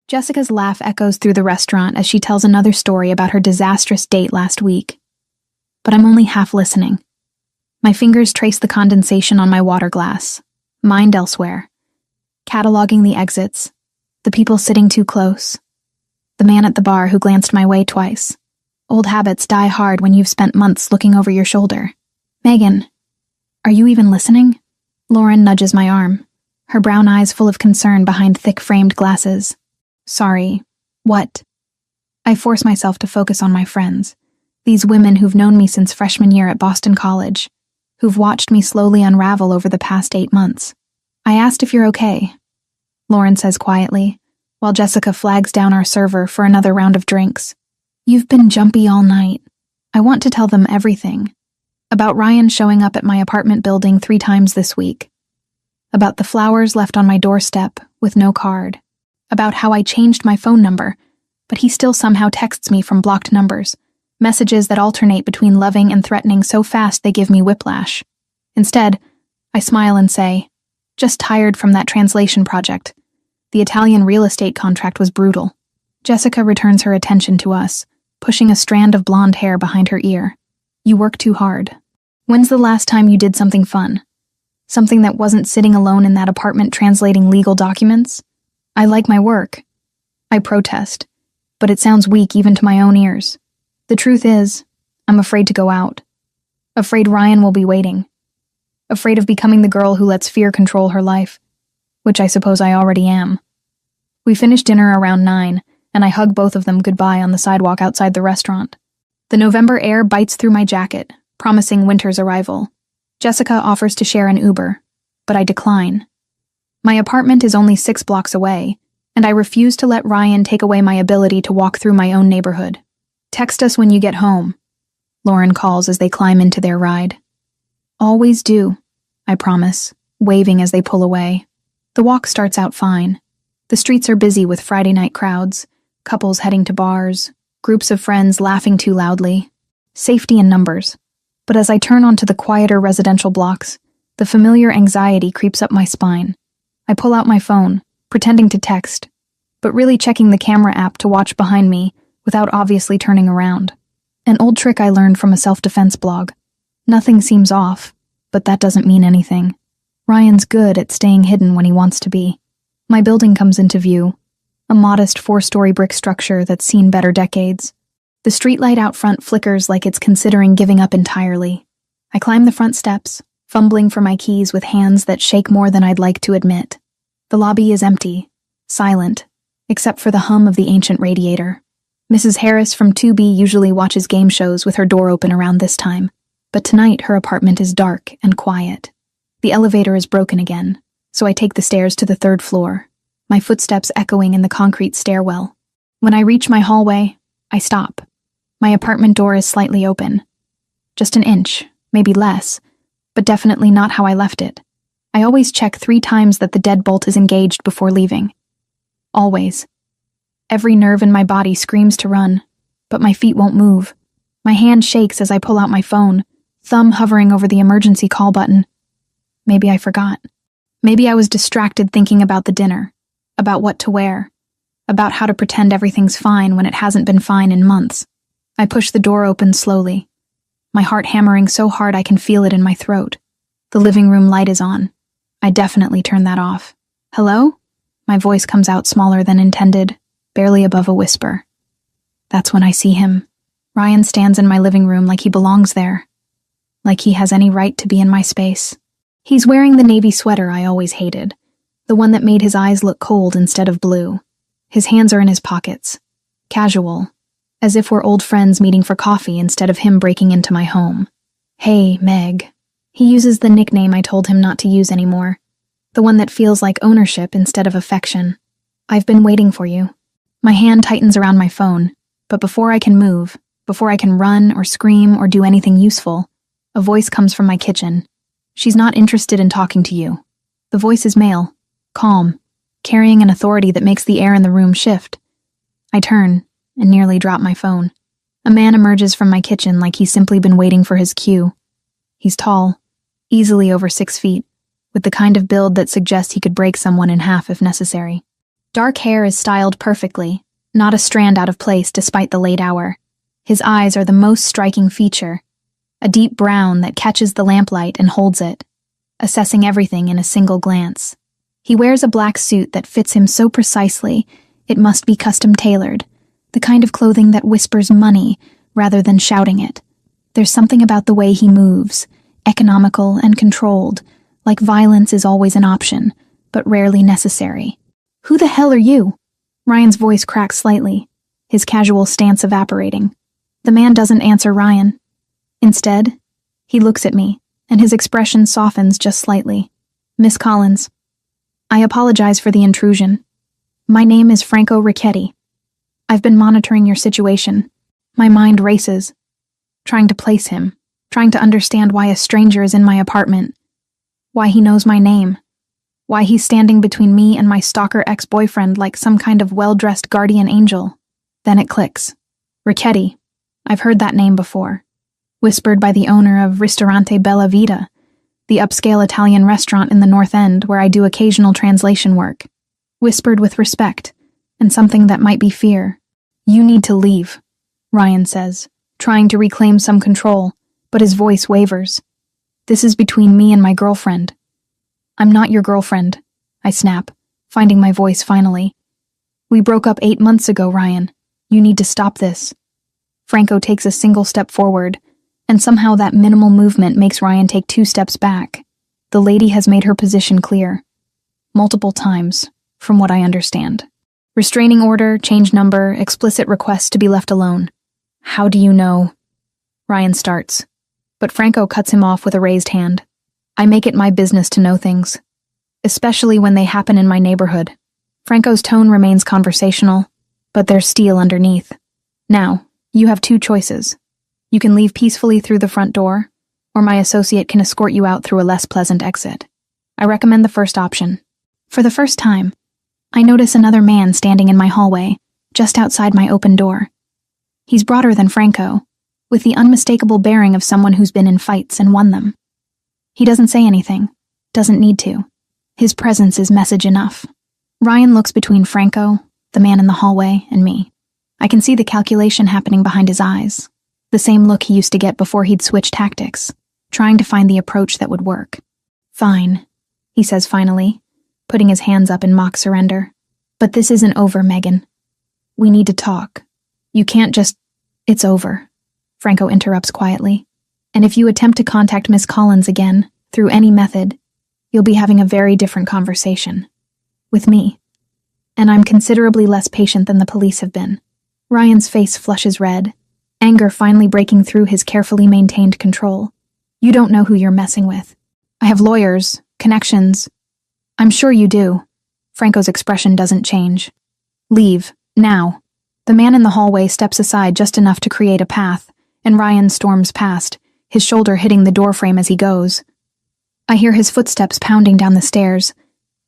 Jessica's laugh echoes through the restaurant as she tells another story about her disastrous date last week. But I'm only half listening. My fingers trace the condensation on my water glass, mind elsewhere, cataloging the exits, the people sitting too close, the man at the bar who glanced my way twice. Old habits die hard when you've spent months looking over your shoulder. Megan, are you even listening? Lauren nudges my arm, her brown eyes full of concern behind thick-framed glasses. Sorry, what? I force myself to focus on my friends, these women who've known me since freshman year at Boston College, who've watched me slowly unravel over the past 8 months. I asked if you're okay, Lauren says quietly, while Jessica flags down our server for another round of drinks. You've been jumpy all night. I want to tell them everything. About Ryan showing up at my apartment building 3 times this week. About the flowers left on my doorstep with no card. About how I changed my phone number, but he still somehow texts me from blocked numbers, messages that alternate between loving and threatening so fast they give me whiplash. Instead, I smile and say, just tired from that translation project. The Italian real estate contract was brutal. Jessica returns her attention to us, pushing a strand of blonde hair behind her ear. You work too hard. When's the last time you did something fun? Something that wasn't sitting alone in that apartment translating legal documents? I like my work. I protest, but it sounds weak even to my own ears. The truth is, I'm afraid to go out. Afraid Ryan will be waiting. Afraid of becoming the girl who lets fear control her life, which I suppose I already am. We finish dinner around 9, and I hug both of them goodbye on the sidewalk outside the restaurant. The November air bites through my jacket, promising winter's arrival. Jessica offers to share an Uber, but I decline. My apartment is only 6 blocks away, and I refuse to let Ryan take away my ability to walk through my own neighborhood. Text us when you get home, Lauren calls as they climb into their ride. Always do, I promise, waving as they pull away. The walk starts out fine. The streets are busy with Friday night crowds, couples heading to bars, groups of friends laughing too loudly. Safety in numbers. But as I turn onto the quieter residential blocks, the familiar anxiety creeps up my spine. I pull out my phone, pretending to text, but really checking the camera app to watch behind me without obviously turning around. An old trick I learned from a self-defense blog. Nothing seems off, but that doesn't mean anything. Ryan's good at staying hidden when he wants to be. My building comes into view, a modest 4-story brick structure that's seen better decades. The streetlight out front flickers like it's considering giving up entirely. I climb the front steps, fumbling for my keys with hands that shake more than I'd like to admit. The lobby is empty, silent, except for the hum of the ancient radiator. Mrs. Harris from 2B usually watches game shows with her door open around this time, but tonight her apartment is dark and quiet. The elevator is broken again, so I take the stairs to the 3rd floor, my footsteps echoing in the concrete stairwell. When I reach my hallway, I stop. My apartment door is slightly open. Just an inch, maybe less, but definitely not how I left it. I always check 3 times that the deadbolt is engaged before leaving. Always. Every nerve in my body screams to run, but my feet won't move. My hand shakes as I pull out my phone, thumb hovering over the emergency call button. Maybe I forgot. Maybe I was distracted thinking about the dinner, about what to wear, about how to pretend everything's fine when it hasn't been fine in months. I push the door open slowly, my heart hammering so hard I can feel it in my throat. The living room light is on. I definitely turn that off. Hello? My voice comes out smaller than intended, barely above a whisper. That's when I see him. Ryan stands in my living room like he belongs there, like he has any right to be in my space. He's wearing the navy sweater I always hated, the one that made his eyes look cold instead of blue. His hands are in his pockets, casual, as if we're old friends meeting for coffee instead of him breaking into my home. Hey, Meg. He uses the nickname I told him not to use anymore, the one that feels like ownership instead of affection. I've been waiting for you. My hand tightens around my phone, but before I can move, before I can run or scream or do anything useful, a voice comes from my kitchen. She's not interested in talking to you. The voice is male, calm, carrying an authority that makes the air in the room shift. I turn and nearly drop my phone. A man emerges from my kitchen like he's simply been waiting for his cue. He's tall, easily over 6 feet, with the kind of build that suggests he could break someone in half if necessary. Dark hair is styled perfectly, not a strand out of place despite the late hour. His eyes are the most striking feature, a deep brown that catches the lamplight and holds it, assessing everything in a single glance. He wears a black suit that fits him so precisely it must be custom-tailored, the kind of clothing that whispers money rather than shouting it. There's something about the way he moves, economical and controlled, like violence is always an option, but rarely necessary. "Who the hell are you?" Ryan's voice cracks slightly, his casual stance evaporating. The man doesn't answer Ryan. Instead, he looks at me, and his expression softens just slightly. "Miss Collins, I apologize for the intrusion. My name is Franco Ricchetti. I've been monitoring your situation. My mind races, trying to place him, trying to understand why a stranger is in my apartment, why he knows my name, why he's standing between me and my stalker ex-boyfriend like some kind of well-dressed guardian angel." Then it clicks. "Ricchetti. I've heard that name before. Whispered by the owner of Ristorante Bella Vita, the upscale Italian restaurant in the North End where I do occasional translation work. Whispered with respect, and something that might be fear. You need to leave," Ryan says, trying to reclaim some control, but his voice wavers. "This is between me and my girlfriend." "I'm not your girlfriend," I snap, finding my voice finally. "We broke up 8 months ago, Ryan. You need to stop this." Franco takes a single step forward, and somehow that minimal movement makes Ryan take 2 steps back. The lady has made her position clear. Multiple times, from what I understand. Restraining order, change number, explicit request to be left alone. "How do you know?" Ryan starts, but Franco cuts him off with a raised hand. "I make it my business to know things, especially when they happen in my neighborhood." Franco's tone remains conversational, but there's steel underneath. "Now, you have 2 choices. You can leave peacefully through the front door, or my associate can escort you out through a less pleasant exit. I recommend the first option." For the first time, I notice another man standing in my hallway, just outside my open door. He's broader than Franco, with the unmistakable bearing of someone who's been in fights and won them. He doesn't say anything, doesn't need to. His presence is message enough. Ryan looks between Franco, the man in the hallway, and me. I can see the calculation happening behind his eyes, the same look he used to get before he'd switch tactics, trying to find the approach that would work. "Fine," he says finally, putting his hands up in mock surrender. "But this isn't over, Megan. We need to talk. You can't just—" "It's over," Franco interrupts quietly. "And if you attempt to contact Miss Collins again, through any method, you'll be having a very different conversation. With me. And I'm considerably less patient than the police have been." Ryan's face flushes red, anger finally breaking through his carefully maintained control. "You don't know who you're messing with. I have lawyers, connections." "I'm sure you do." Franco's expression doesn't change. "Leave, now." The man in the hallway steps aside just enough to create a path, and Ryan storms past, his shoulder hitting the doorframe as he goes. I hear his footsteps pounding down the stairs,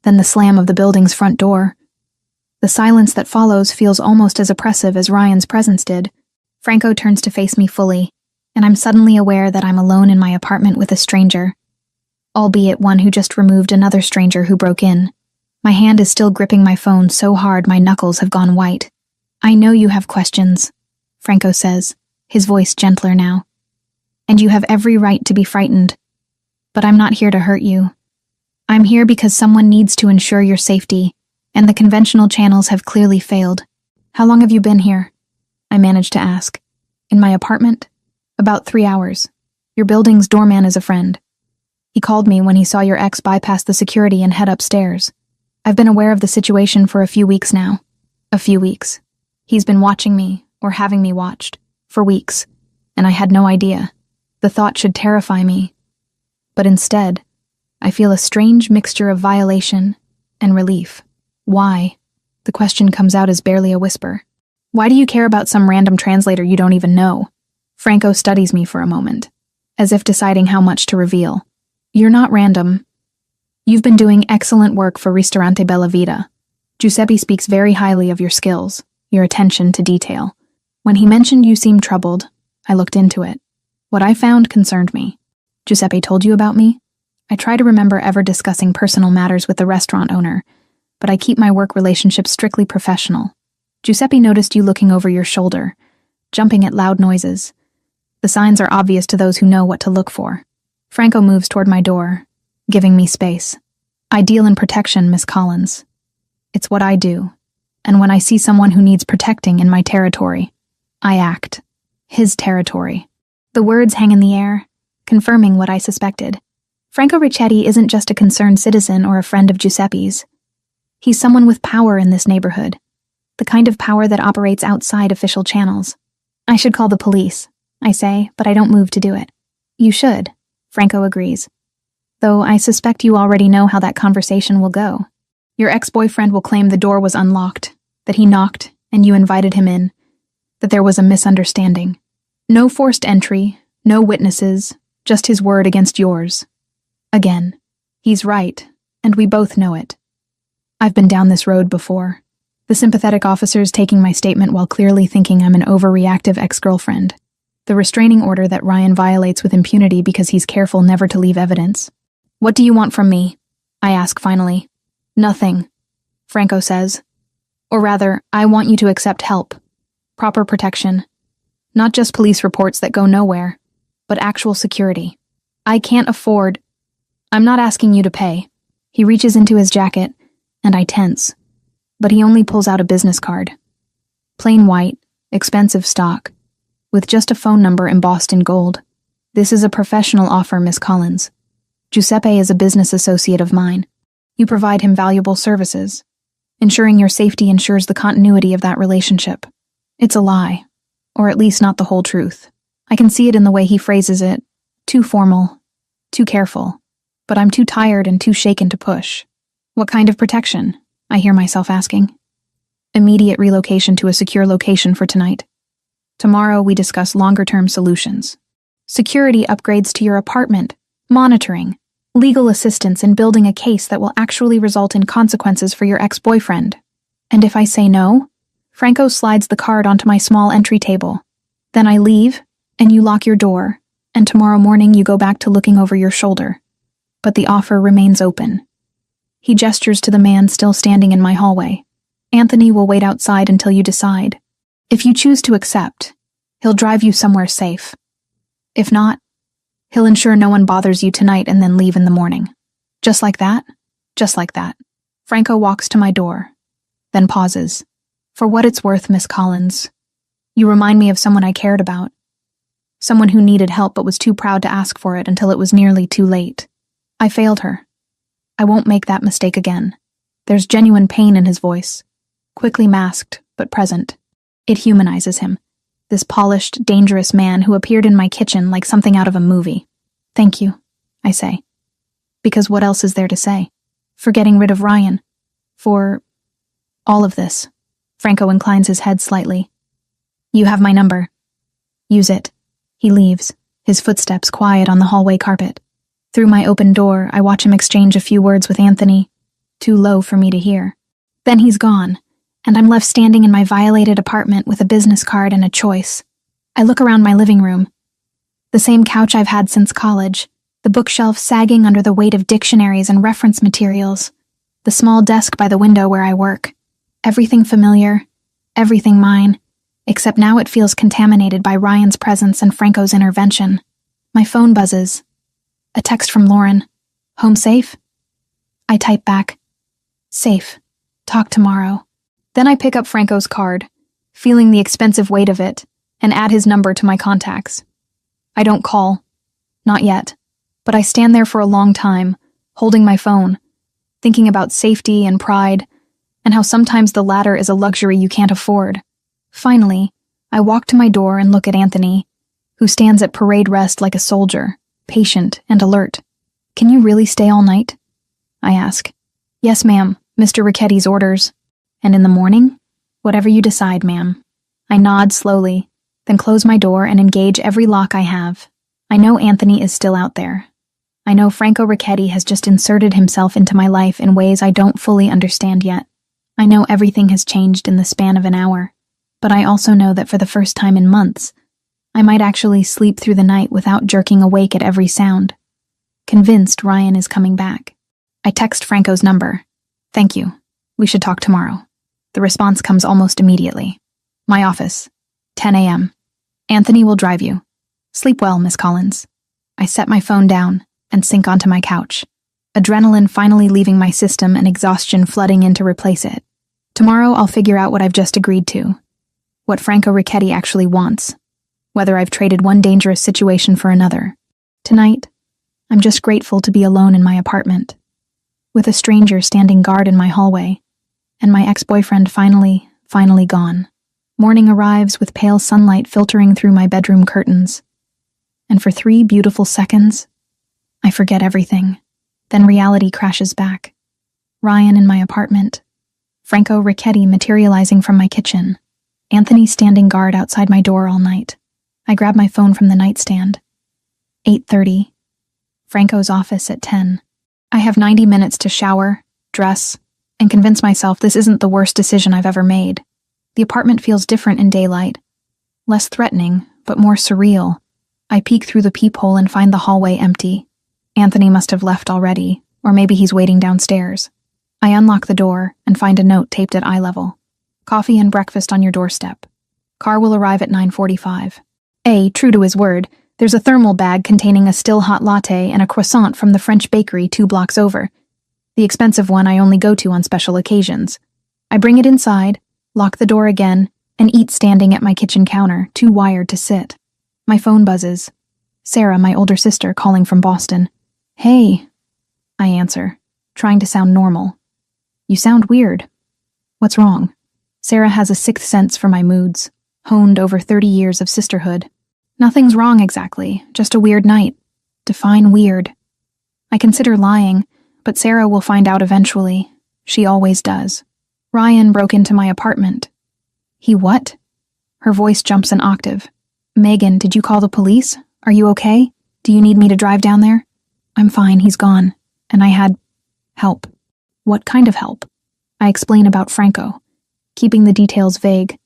then the slam of the building's front door. The silence that follows feels almost as oppressive as Ryan's presence did. Franco turns to face me fully, and I'm suddenly aware that I'm alone in my apartment with a stranger, albeit one who just removed another stranger who broke in. My hand is still gripping my phone so hard my knuckles have gone white. "I know you have questions," Franco says, his voice gentler now. "And you have every right to be frightened. But I'm not here to hurt you. I'm here because someone needs to ensure your safety, and the conventional channels have clearly failed." "How long have you been here?" I managed to ask. "In my apartment?" "About 3 hours. Your building's doorman is a friend. He called me when he saw your ex bypass the security and head upstairs. I've been aware of the situation for a few weeks now. A few weeks. He's been watching me, or having me watched, for weeks, and I had no idea. The thought should terrify me. But instead, I feel a strange mixture of violation and relief. Why? The question comes out as barely a whisper. Why do you care about some random translator you don't even know? Franco studies me for a moment, as if deciding how much to reveal. You're not random. You've been doing excellent work for Ristorante Bella Vita. Giuseppe speaks very highly of your skills, your attention to detail. When he mentioned you seemed troubled, I looked into it. What I found concerned me. Giuseppe told you about me? I try to remember ever discussing personal matters with the restaurant owner, but I keep my work relationship strictly professional. Giuseppe noticed you looking over your shoulder, jumping at loud noises. The signs are obvious to those who know what to look for. Franco moves toward my door, giving me space. I deal in protection, Miss Collins. It's what I do, and when I see someone who needs protecting in my territory, I act. His territory. The words hang in the air, confirming what I suspected. Franco Ricchetti isn't just a concerned citizen or a friend of Giuseppe's. He's someone with power in this neighborhood, the kind of power that operates outside official channels. I should call the police, I say, but I don't move to do it. You should, Franco agrees. Though I suspect you already know how that conversation will go. Your ex-boyfriend will claim the door was unlocked, that he knocked and you invited him in, that there was a misunderstanding. No forced entry, no witnesses, just his word against yours. Again, he's right, and we both know it. I've been down this road before. The sympathetic officers taking my statement while clearly thinking I'm an overreactive ex-girlfriend. The restraining order that Ryan violates with impunity because he's careful never to leave evidence. What do you want from me? I ask finally. Nothing, Franco says. Or rather, I want you to accept help. Proper protection. Not just police reports that go nowhere, but actual security. I can't afford... I'm not asking you to pay. He reaches into his jacket, and I tense. But he only pulls out a business card. Plain white, expensive stock, with just a phone number embossed in gold. This is a professional offer, Miss Collins. Giuseppe is a business associate of mine. You provide him valuable services. Ensuring your safety ensures the continuity of that relationship. It's a lie, or at least not the whole truth. I can see it in the way he phrases it. Too formal, too careful. But I'm too tired and too shaken to push. What kind of protection? I hear myself asking. Immediate relocation to a secure location for tonight. Tomorrow we discuss longer-term solutions. Security upgrades to your apartment, monitoring, legal assistance in building a case that will actually result in consequences for your ex-boyfriend. And if I say no, Franco slides the card onto my small entry table. Then I leave, and you lock your door, and tomorrow morning you go back to looking over your shoulder. But the offer remains open. He gestures to the man still standing in my hallway. Anthony will wait outside until you decide. If you choose to accept, he'll drive you somewhere safe. If not, he'll ensure no one bothers you tonight and then leave in the morning. Just like that? Just like that. Franco walks to my door, then pauses. For what it's worth, Miss Collins, you remind me of someone I cared about. Someone who needed help but was too proud to ask for it until it was nearly too late. I failed her. I won't make that mistake again. There's genuine pain in his voice, quickly masked but present. It humanizes him, this polished, dangerous man who appeared in my kitchen like something out of a movie. Thank you, I say. Because what else is there to say? For getting rid of Ryan. For all of this. Franco inclines his head slightly. You have my number. Use it. He leaves, his footsteps quiet on the hallway carpet. Through my open door, I watch him exchange a few words with Anthony, too low for me to hear. Then he's gone, and I'm left standing in my violated apartment with a business card and a choice. I look around my living room. The same couch I've had since college, the bookshelf sagging under the weight of dictionaries and reference materials, the small desk by the window where I work. Everything familiar, everything mine, except now it feels contaminated by Ryan's presence and Franco's intervention. My phone buzzes. A text from Lauren. Home safe? I type back. Safe. Talk tomorrow. Then I pick up Franco's card, feeling the expensive weight of it, and add his number to my contacts. I don't call. Not yet. But I stand there for a long time, holding my phone, thinking about safety and pride, and how sometimes the latter is a luxury you can't afford. Finally, I walk to my door and look at Anthony, who stands at parade rest like a soldier, patient and alert. Can you really stay all night? I ask. Yes, ma'am, Mr. Ricchetti's orders. And in the morning? Whatever you decide, ma'am. I nod slowly, then close my door and engage every lock I have. I know Anthony is still out there. I know Franco Ricchetti has just inserted himself into my life in ways I don't fully understand yet. I know everything has changed in the span of an hour, but I also know that for the first time in months, I might actually sleep through the night without jerking awake at every sound. Convinced Ryan is coming back. I text Franco's number. Thank you. We should talk tomorrow. The response comes almost immediately. My office. 10 a.m. Anthony will drive you. Sleep well, Miss Collins. I set my phone down and sink onto my couch. Adrenaline finally leaving my system and exhaustion flooding in to replace it. Tomorrow I'll figure out what I've just agreed to. What Franco Ricchetti actually wants. Whether I've traded one dangerous situation for another. Tonight, I'm just grateful to be alone in my apartment. With a stranger standing guard in my hallway. And my ex-boyfriend finally gone. Morning arrives with pale sunlight filtering through my bedroom curtains. And for 3 beautiful seconds, I forget everything. Then reality crashes back. Ryan in my apartment. Franco Ricchetti materializing from my kitchen. Anthony standing guard outside my door all night. I grab my phone from the nightstand. 8:30. Franco's office at 10. I have 90 minutes to shower, dress, and convince myself this isn't the worst decision I've ever made. The apartment feels different in daylight. Less threatening, but more surreal. I peek through the peephole and find the hallway empty. Anthony must have left already, or maybe he's waiting downstairs. I unlock the door and find a note taped at eye level. Coffee and breakfast on your doorstep. Car will arrive at 9:45. True to his word, there's a thermal bag containing a still hot latte and a croissant from the French bakery 2 blocks over. The expensive one I only go to on special occasions. I bring it inside, lock the door again, and eat standing at my kitchen counter, too wired to sit. My phone buzzes. Sarah, my older sister, calling from Boston. Hey, I answer, trying to sound normal. You sound weird. What's wrong? Sarah has a sixth sense for my moods, honed over 30 years of sisterhood. Nothing's wrong exactly, just a weird night. Define weird. I consider lying, but Sarah will find out eventually. She always does. Ryan broke into my apartment. He what? Her voice jumps an octave. Megan, did you call the police? Are you okay? Do you need me to drive down there? I'm fine, he's gone. And I had help. What kind of help? I explain about Franco, keeping the details vague,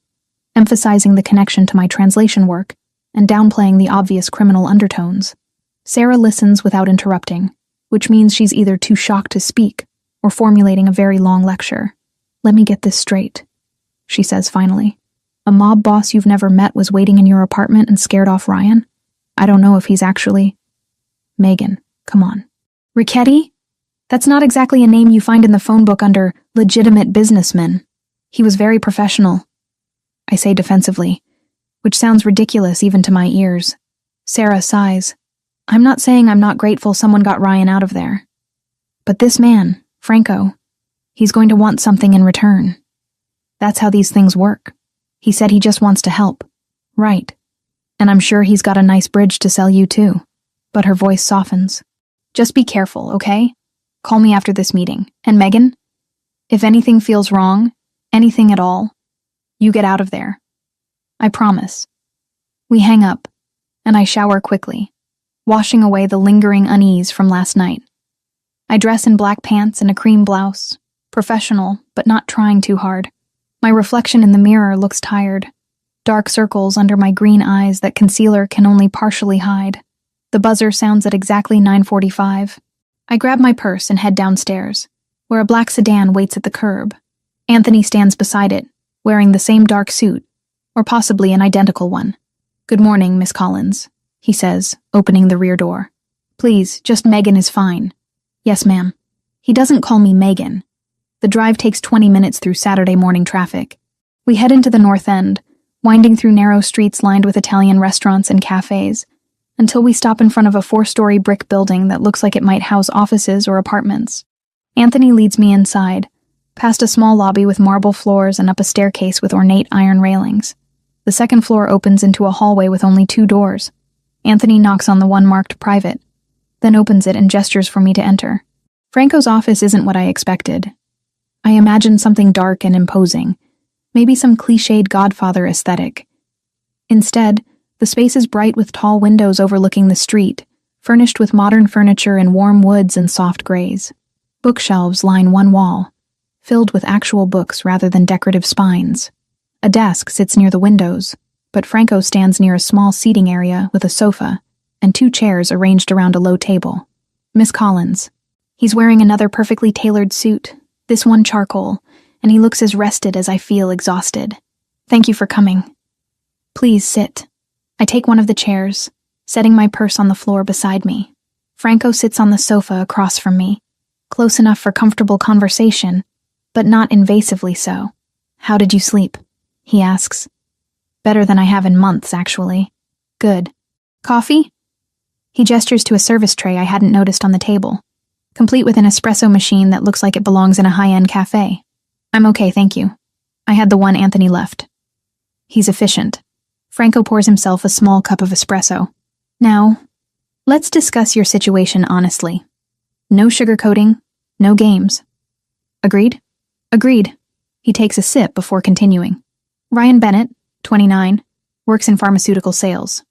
emphasizing the connection to my translation work, and downplaying the obvious criminal undertones. Sarah listens without interrupting, which means she's either too shocked to speak or formulating a very long lecture. Let me get this straight, she says finally. A mob boss you've never met was waiting in your apartment and scared off Ryan? I don't know if he's actually... Megan, come on. Ricchetti? That's not exactly a name you find in the phone book under legitimate businessmen. He was very professional. I say defensively, which sounds ridiculous even to my ears. Sarah sighs. I'm not saying I'm not grateful someone got Ryan out of there. But this man, Franco, he's going to want something in return. That's how these things work. He said he just wants to help. Right. And I'm sure he's got a nice bridge to sell you too. But her voice softens. Just be careful, okay? Call me after this meeting. And Megan, if anything feels wrong, anything at all, you get out of there. I promise. We hang up, and I shower quickly, washing away the lingering unease from last night. I dress in black pants and a cream blouse, professional, but not trying too hard. My reflection in the mirror looks tired, dark circles under my green eyes that concealer can only partially hide. The buzzer sounds at exactly 9:45. I grab my purse and head downstairs, where a black sedan waits at the curb. Anthony stands beside it, wearing the same dark suit, or possibly an identical one. Good morning, Miss Collins, he says, opening the rear door. Please, just Megan is fine. Yes, ma'am. He doesn't call me Megan. The drive takes 20 minutes through Saturday morning traffic. We head into the North End, winding through narrow streets lined with Italian restaurants and cafes, until we stop in front of a 4-story brick building that looks like it might house offices or apartments. Anthony leads me inside, past a small lobby with marble floors and up a staircase with ornate iron railings. The second floor opens into a hallway with only 2 doors. Anthony knocks on the one marked private, then opens it and gestures for me to enter. Franco's office isn't what I expected. I imagined something dark and imposing, maybe some cliched Godfather aesthetic. Instead, the space is bright with tall windows overlooking the street, furnished with modern furniture in warm woods and soft grays. Bookshelves line one wall, filled with actual books rather than decorative spines. A desk sits near the windows, but Franco stands near a small seating area with a sofa and 2 chairs arranged around a low table. Miss Collins. He's wearing another perfectly tailored suit, this one charcoal, and he looks as rested as I feel exhausted. Thank you for coming. Please sit. I take one of the chairs, setting my purse on the floor beside me. Franco sits on the sofa across from me, close enough for comfortable conversation, but not invasively so. How did you sleep? He asks. Better than I have in months, actually. Good. Coffee? He gestures to a service tray I hadn't noticed on the table, complete with an espresso machine that looks like it belongs in a high-end cafe. I'm okay, thank you. I had the one Anthony left. He's efficient. Franco pours himself a small cup of espresso. Now, let's discuss your situation honestly. No sugarcoating, no games. Agreed? Agreed. He takes a sip before continuing. Ryan Bennett, 29, works in pharmaceutical sales.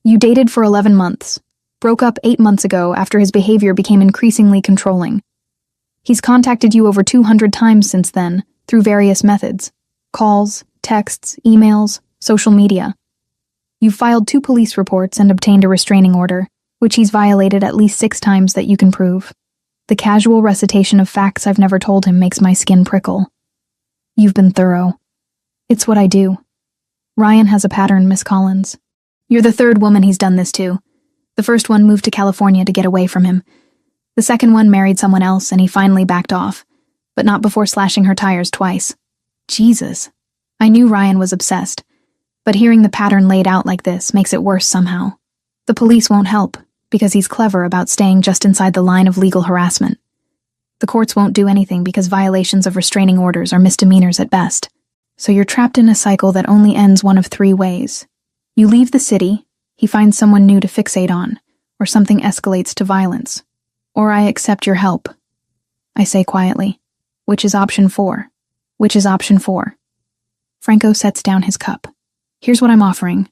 You dated for 11 months. Broke up 8 months ago after his behavior became increasingly controlling. He's contacted you over 200 times since then, through various methods. Calls, texts, emails, social media. You've filed 2 police reports and obtained a restraining order, which he's violated at least 6 times that you can prove. The casual recitation of facts I've never told him makes my skin prickle. You've been thorough. It's what I do. Ryan has a pattern, Miss Collins. You're the 3rd woman he's done this to. The first one moved to California to get away from him. The second one married someone else and he finally backed off, but not before slashing her tires twice. Jesus. I knew Ryan was obsessed, but hearing the pattern laid out like this makes it worse somehow. The police won't help, because he's clever about staying just inside the line of legal harassment. The courts won't do anything because violations of restraining orders are misdemeanors at best. So you're trapped in a cycle that only ends one of 3 ways. You leave the city, he finds someone new to fixate on, or something escalates to violence. Or I accept your help. I say quietly, which is option 4? Which is option 4? Franco sets down his cup. Here's what I'm offering.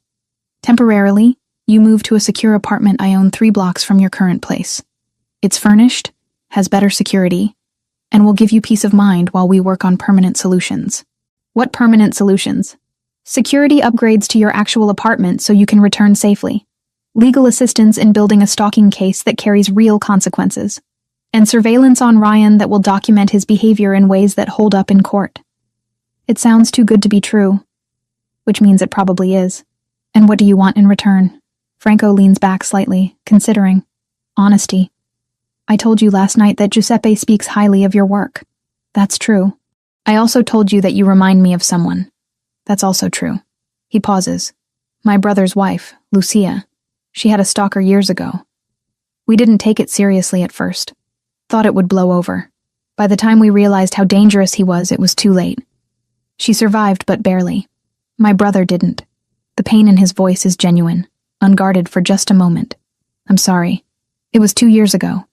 Temporarily, you move to a secure apartment I own 3 blocks from your current place. It's furnished, has better security, and will give you peace of mind while we work on permanent solutions. What permanent solutions? Security upgrades to your actual apartment so you can return safely. Legal assistance in building a stalking case that carries real consequences. And surveillance on Ryan that will document his behavior in ways that hold up in court. It sounds too good to be true. Which means it probably is. And what do you want in return? Franco leans back slightly, considering. Honesty. I told you last night that Giuseppe speaks highly of your work. That's true. I also told you that you remind me of someone. That's also true. He pauses. My brother's wife, Lucia. She had a stalker years ago. We didn't take it seriously at first. Thought it would blow over. By the time we realized how dangerous he was, it was too late. She survived, but barely. My brother didn't. The pain in his voice is genuine, unguarded for just a moment. I'm sorry. It was 2 years ago.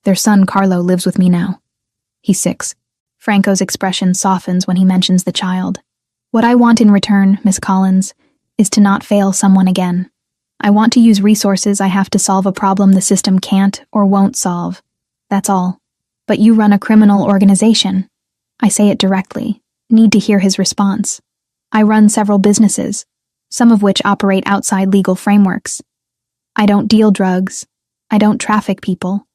Their son, Carlo, lives with me now. He's 6. Franco's expression softens when he mentions the child. What I want in return, Miss Collins, is to not fail someone again. I want to use resources I have to solve a problem the system can't or won't solve. That's all. But you run a criminal organization. I say it directly. Need to hear his response. I run several businesses, some of which operate outside legal frameworks. I don't deal drugs. I don't traffic people.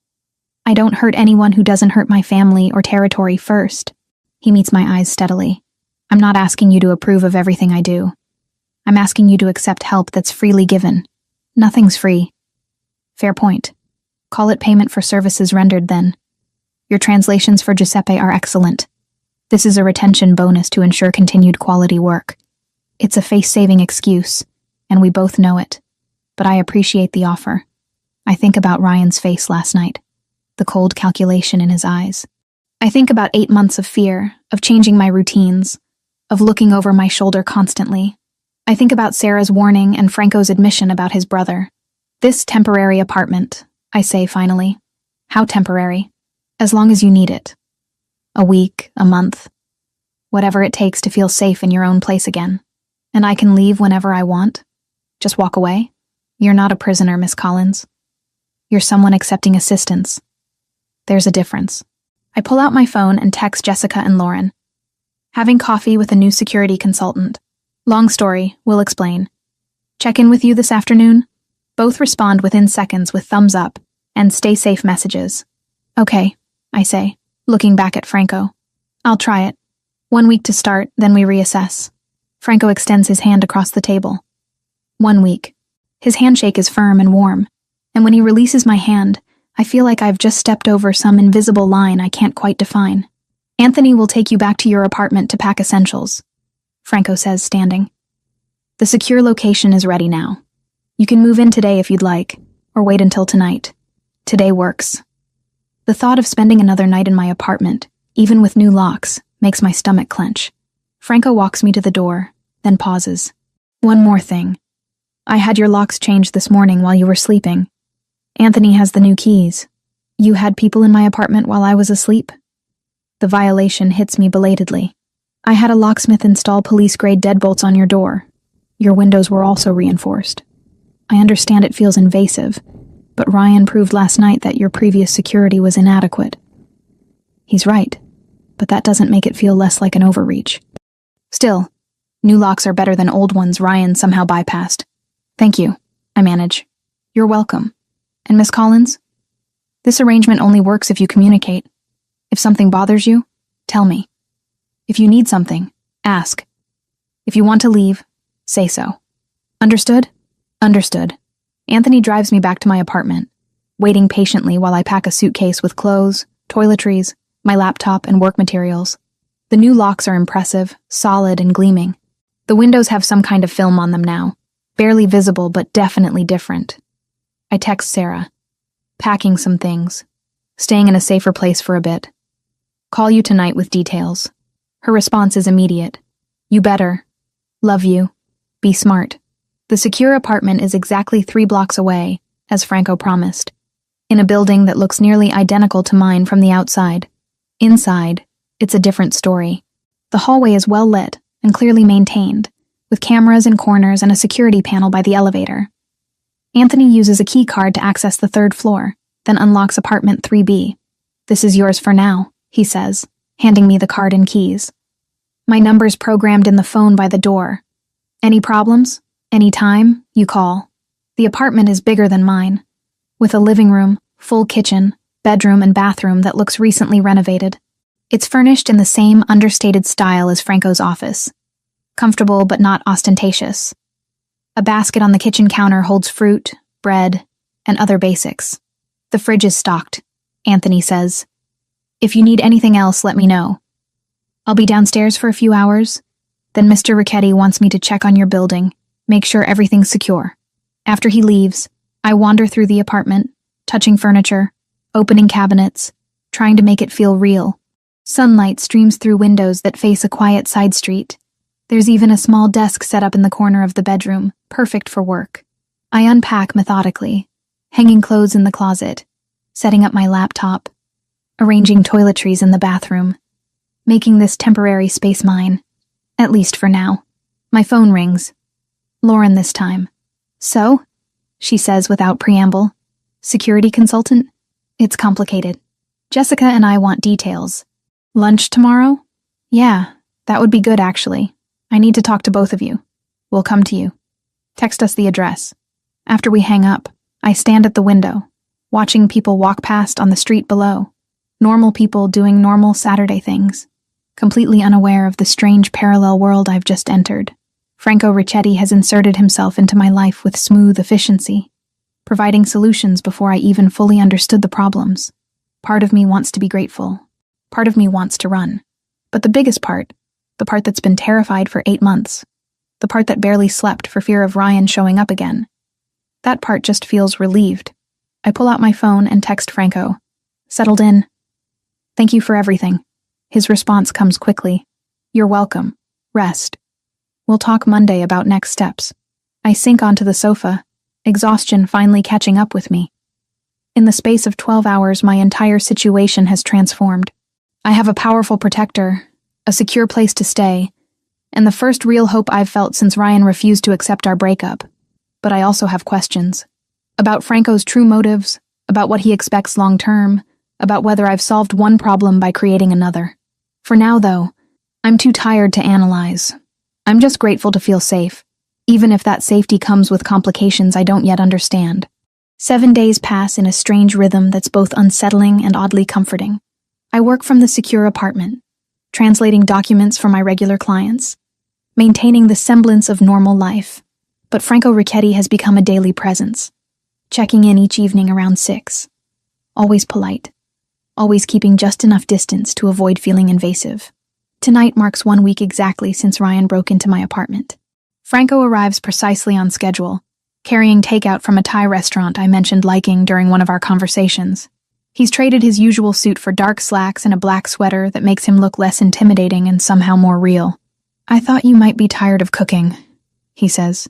I don't hurt anyone who doesn't hurt my family or territory first. He meets my eyes steadily. I'm not asking you to approve of everything I do. I'm asking you to accept help that's freely given. Nothing's free. Fair point. Call it payment for services rendered then. Your translations for Giuseppe are excellent. This is a retention bonus to ensure continued quality work. It's a face-saving excuse, and we both know it. But I appreciate the offer. I think about Ryan's face last night, the cold calculation in his eyes. I think about 8 months of fear, of changing my routines, of looking over my shoulder constantly. I think about Sarah's warning and Franco's admission about his brother. This temporary apartment, I say finally. How temporary? As long as you need it. A week, a month. Whatever it takes to feel safe in your own place again. And I can leave whenever I want. Just walk away. You're not a prisoner, Miss Collins. You're someone accepting assistance. There's a difference. I pull out my phone and text Jessica and Lauren. Having coffee with a new security consultant. Long story, we'll explain. Check in with you this afternoon? Both respond within seconds with thumbs up and stay safe messages. Okay, I say, looking back at Franco. I'll try it. 1 week to start, then we reassess. Franco extends his hand across the table. 1 week. His handshake is firm and warm, and when he releases my hand, I feel like I've just stepped over some invisible line I can't quite define. Anthony will take you back to your apartment to pack essentials, Franco says, standing. The secure location is ready now. You can move in today if you'd like, or wait until tonight. Today works. The thought of spending another night in my apartment, even with new locks, makes my stomach clench. Franco walks me to the door, then pauses. One more thing. I had your locks changed this morning while you were sleeping. Anthony has the new keys. You had people in my apartment while I was asleep? The violation hits me belatedly. I had a locksmith install police-grade deadbolts on your door. Your windows were also reinforced. I understand it feels invasive, but Ryan proved last night that your previous security was inadequate. He's right, but that doesn't make it feel less like an overreach. Still, new locks are better than old ones Ryan somehow bypassed. Thank you, I manage. You're welcome. And Miss Collins? This arrangement only works if you communicate. If something bothers you, tell me. If you need something, ask. If you want to leave, say so. Understood? Understood. Anthony drives me back to my apartment, waiting patiently while I pack a suitcase with clothes, toiletries, my laptop, and work materials. The new locks are impressive, solid, and gleaming. The windows have some kind of film on them now, barely visible but definitely different. I text Sarah. Packing some things. Staying in a safer place for a bit. Call you tonight with details. Her response is immediate. You better. Love you. Be smart. The secure apartment is exactly 3 blocks away, as Franco promised, in a building that looks nearly identical to mine from the outside. Inside, it's a different story. The hallway is well lit and clearly maintained, with cameras in corners and a security panel by the elevator. Anthony uses a key card to access the 3rd floor, then unlocks apartment 3B. This is yours for now, he says, handing me the card and keys. My number's programmed in the phone by the door. Any problems? Anytime, you call. The apartment is bigger than mine, with a living room, full kitchen, bedroom, and bathroom that looks recently renovated. It's furnished in the same understated style as Franco's office. Comfortable but not ostentatious. A basket on the kitchen counter holds fruit, bread, and other basics. The fridge is stocked, Anthony says. If you need anything else, let me know. I'll be downstairs for a few hours, then Mr. Ricchetti wants me to check on your building, make sure everything's secure. After he leaves, I wander through the apartment, touching furniture, opening cabinets, trying to make it feel real. Sunlight streams through windows that face a quiet side street. There's even a small desk set up in the corner of the bedroom, perfect for work. I unpack methodically, hanging clothes in the closet, setting up my laptop, arranging toiletries in the bathroom, making this temporary space mine, at least for now. My phone rings. Lauren this time. So? She says without preamble. Security consultant? It's complicated. Jessica and I want details. Lunch tomorrow? Yeah, that would be good actually. I need to talk to both of you. We'll come to you. Text us the address. After we hang up, I stand at the window, watching people walk past on the street below. Normal people doing normal Saturday things, completely unaware of the strange parallel world I've just entered. Franco Ricchetti has inserted himself into my life with smooth efficiency, providing solutions before I even fully understood the problems. Part of me wants to be grateful. Part of me wants to run. But the biggest part, the part that's been terrified for 8 months, the part that barely slept for fear of Ryan showing up again, that part just feels relieved. I pull out my phone and text Franco. Settled in. Thank you for everything. His response comes quickly. You're welcome. Rest. We'll talk Monday about next steps. I sink onto the sofa, exhaustion finally catching up with me. In the space of 12 hours, my entire situation has transformed. I have a powerful protector, a secure place to stay, and the first real hope I've felt since Ryan refused to accept our breakup. But I also have questions. About Franco's true motives, about what he expects long-term, about whether I've solved one problem by creating another. For now, though, I'm too tired to analyze. I'm just grateful to feel safe, even if that safety comes with complications I don't yet understand. 7 days pass in a strange rhythm that's both unsettling and oddly comforting. I work from the secure apartment, translating documents for my regular clients, maintaining the semblance of normal life. But Franco Ricchetti has become a daily presence, checking in each evening around 6. Always polite, always keeping just enough distance to avoid feeling invasive. Tonight marks 1 week exactly since Ryan broke into my apartment. Franco arrives precisely on schedule, carrying takeout from a Thai restaurant I mentioned liking during one of our conversations. He's traded his usual suit for dark slacks and a black sweater that makes him look less intimidating and somehow more real. "I thought you might be tired of cooking," he says,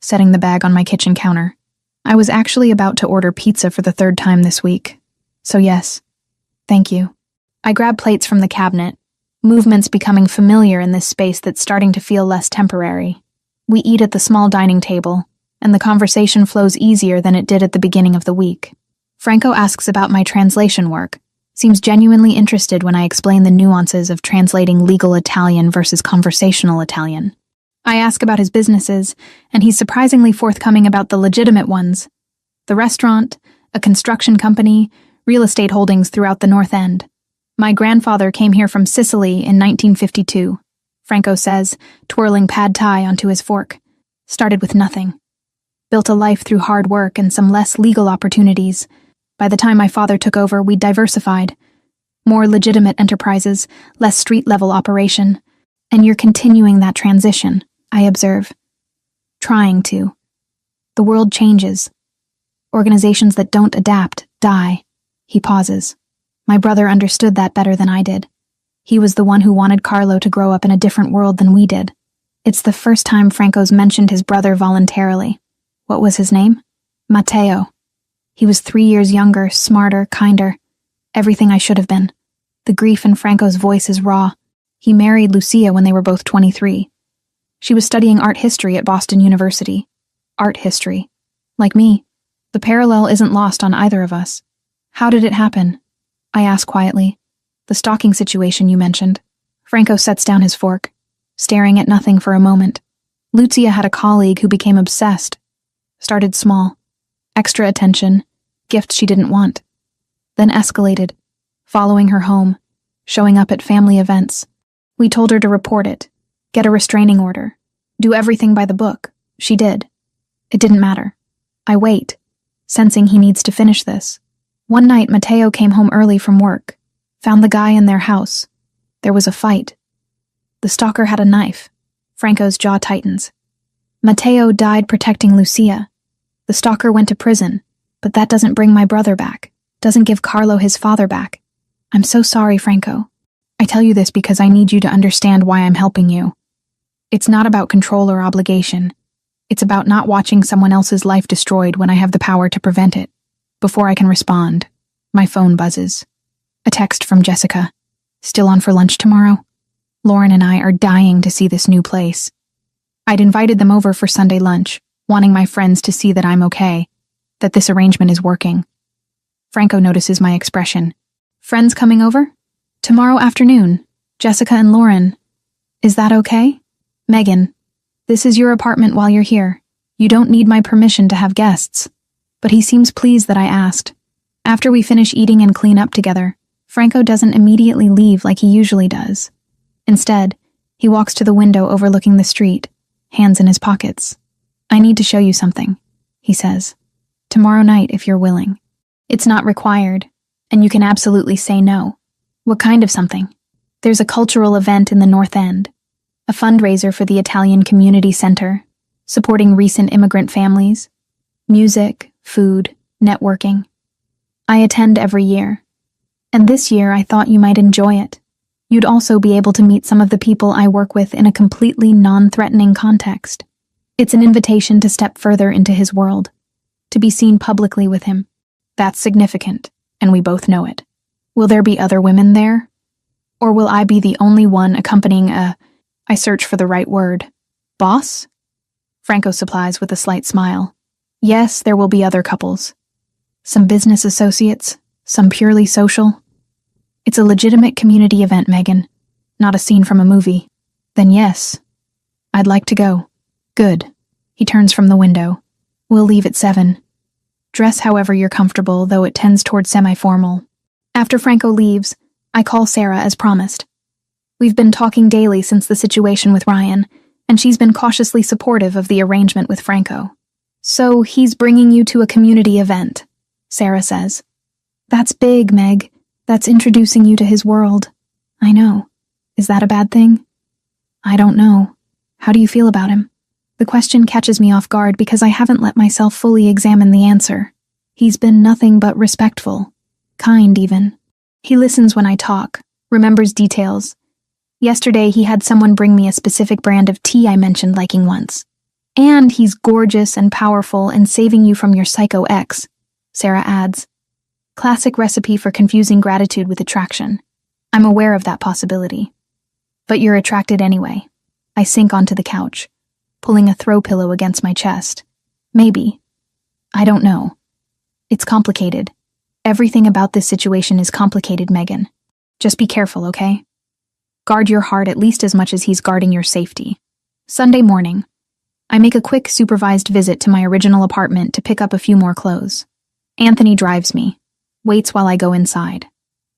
setting the bag on my kitchen counter. "I was actually about to order pizza for the 3rd time this week. So yes, thank you." I grab plates from the cabinet, movements becoming familiar in this space that's starting to feel less temporary. We eat at the small dining table, and the conversation flows easier than it did at the beginning of the week. Franco asks about my translation work, seems genuinely interested when I explain the nuances of translating legal Italian versus conversational Italian. I ask about his businesses, and he's surprisingly forthcoming about the legitimate ones: the restaurant, a construction company, real estate holdings throughout the North End. "My grandfather came here from Sicily in 1952, Franco says, twirling pad thai onto his fork. "Started with nothing. Built a life through hard work and some less legal opportunities. By the time my father took over, we'd diversified. More legitimate enterprises, less street-level operation. And you're continuing that transition," I observe. "Trying to. The world changes. Organizations that don't adapt die." He pauses. My brother understood that better than I did. He was the one who wanted Carlo to grow up in a different world than we did. It's the first time Franco's mentioned his brother voluntarily. What was his name? Matteo. He was 3 years younger, smarter, kinder. Everything I should have been. The grief in Franco's voice is raw. He married Lucia when they were both 23. She was studying art history at Boston University. Art history. Like me. The parallel isn't lost on either of us. "How did it happen?" I ask quietly. "The stalking situation you mentioned." Franco sets down his fork, staring at nothing for a moment. "Lucia had a colleague who became obsessed. Started small. Extra attention. Gifts she didn't want. Then escalated, following her home, showing up at family events. We told her to report it, get a restraining order, do everything by the book. She did. It didn't matter. I wait, sensing he needs to finish this. One night, Matteo came home early from work, found the guy in their house. There was a fight. The stalker had a knife." Franco's jaw tightens. "Matteo died protecting Lucia. The stalker went to prison, but that doesn't bring my brother back, doesn't give Carlo his father back. I'm so sorry, Franco. I tell you this because I need you to understand why I'm helping you. It's not about control or obligation. It's about not watching someone else's life destroyed when I have the power to prevent it." Before I can respond, my phone buzzes. A text from Jessica. "Still on for lunch tomorrow? Lauren and I are dying to see this new place. I'd invited them over for Sunday lunch, wanting my friends to see that I'm okay, that this arrangement is working." Franco notices my expression. "Friends coming over? Tomorrow afternoon. Jessica and Lauren. Is that okay? Megan, this is your apartment while you're here. You don't need my permission to have guests." But he seems pleased that I asked. After we finish eating and clean up together, Franco doesn't immediately leave like he usually does. Instead, he walks to the window overlooking the street, hands in his pockets. "I need to show you something," he says. "Tomorrow night, if you're willing. It's not required, and you can absolutely say no." "What kind of something?" "There's a cultural event in the North End, a fundraiser for the Italian Community Center, supporting recent immigrant families. Music, food, networking. I attend every year. And this year I thought you might enjoy it. You'd also be able to meet some of the people I work with in a completely non-threatening context. It's an invitation to step further into his world, to be seen publicly with him. That's significant, and we both know it. Will there be other women there? Or will I be the only one accompanying I search for the right word, boss?" Franco supplies with a slight smile. "Yes, there will be other couples. Some business associates, some purely social. It's a legitimate community event, Megan, not a scene from a movie." "Then yes, I'd like to go." "Good." He turns from the window. "We'll leave at 7. Dress however you're comfortable, though it tends toward semi-formal." After Franco leaves, I call Sarah as promised. We've been talking daily since the situation with Ryan, and she's been cautiously supportive of the arrangement with Franco. So he's bringing you to a community event, Sarah says. That's big, Meg. That's introducing you to his world. I know. Is that a bad thing? I don't know. How do you feel about him? The question catches me off guard because I haven't let myself fully examine the answer. He's been nothing but respectful. Kind, even. He listens when I talk, remembers details. Yesterday, he had someone bring me a specific brand of tea I mentioned liking once. And he's gorgeous and powerful and saving you from your psycho ex, Sarah adds. Classic recipe for confusing gratitude with attraction. I'm aware of that possibility. But you're attracted anyway. I sink onto the couch, pulling a throw pillow against my chest. Maybe. I don't know. It's complicated. Everything about this situation is complicated, Megan. Just be careful, okay? Guard your heart at least as much as he's guarding your safety. Sunday morning. I make a quick supervised visit to my original apartment to pick up a few more clothes. Anthony drives me, waits while I go inside.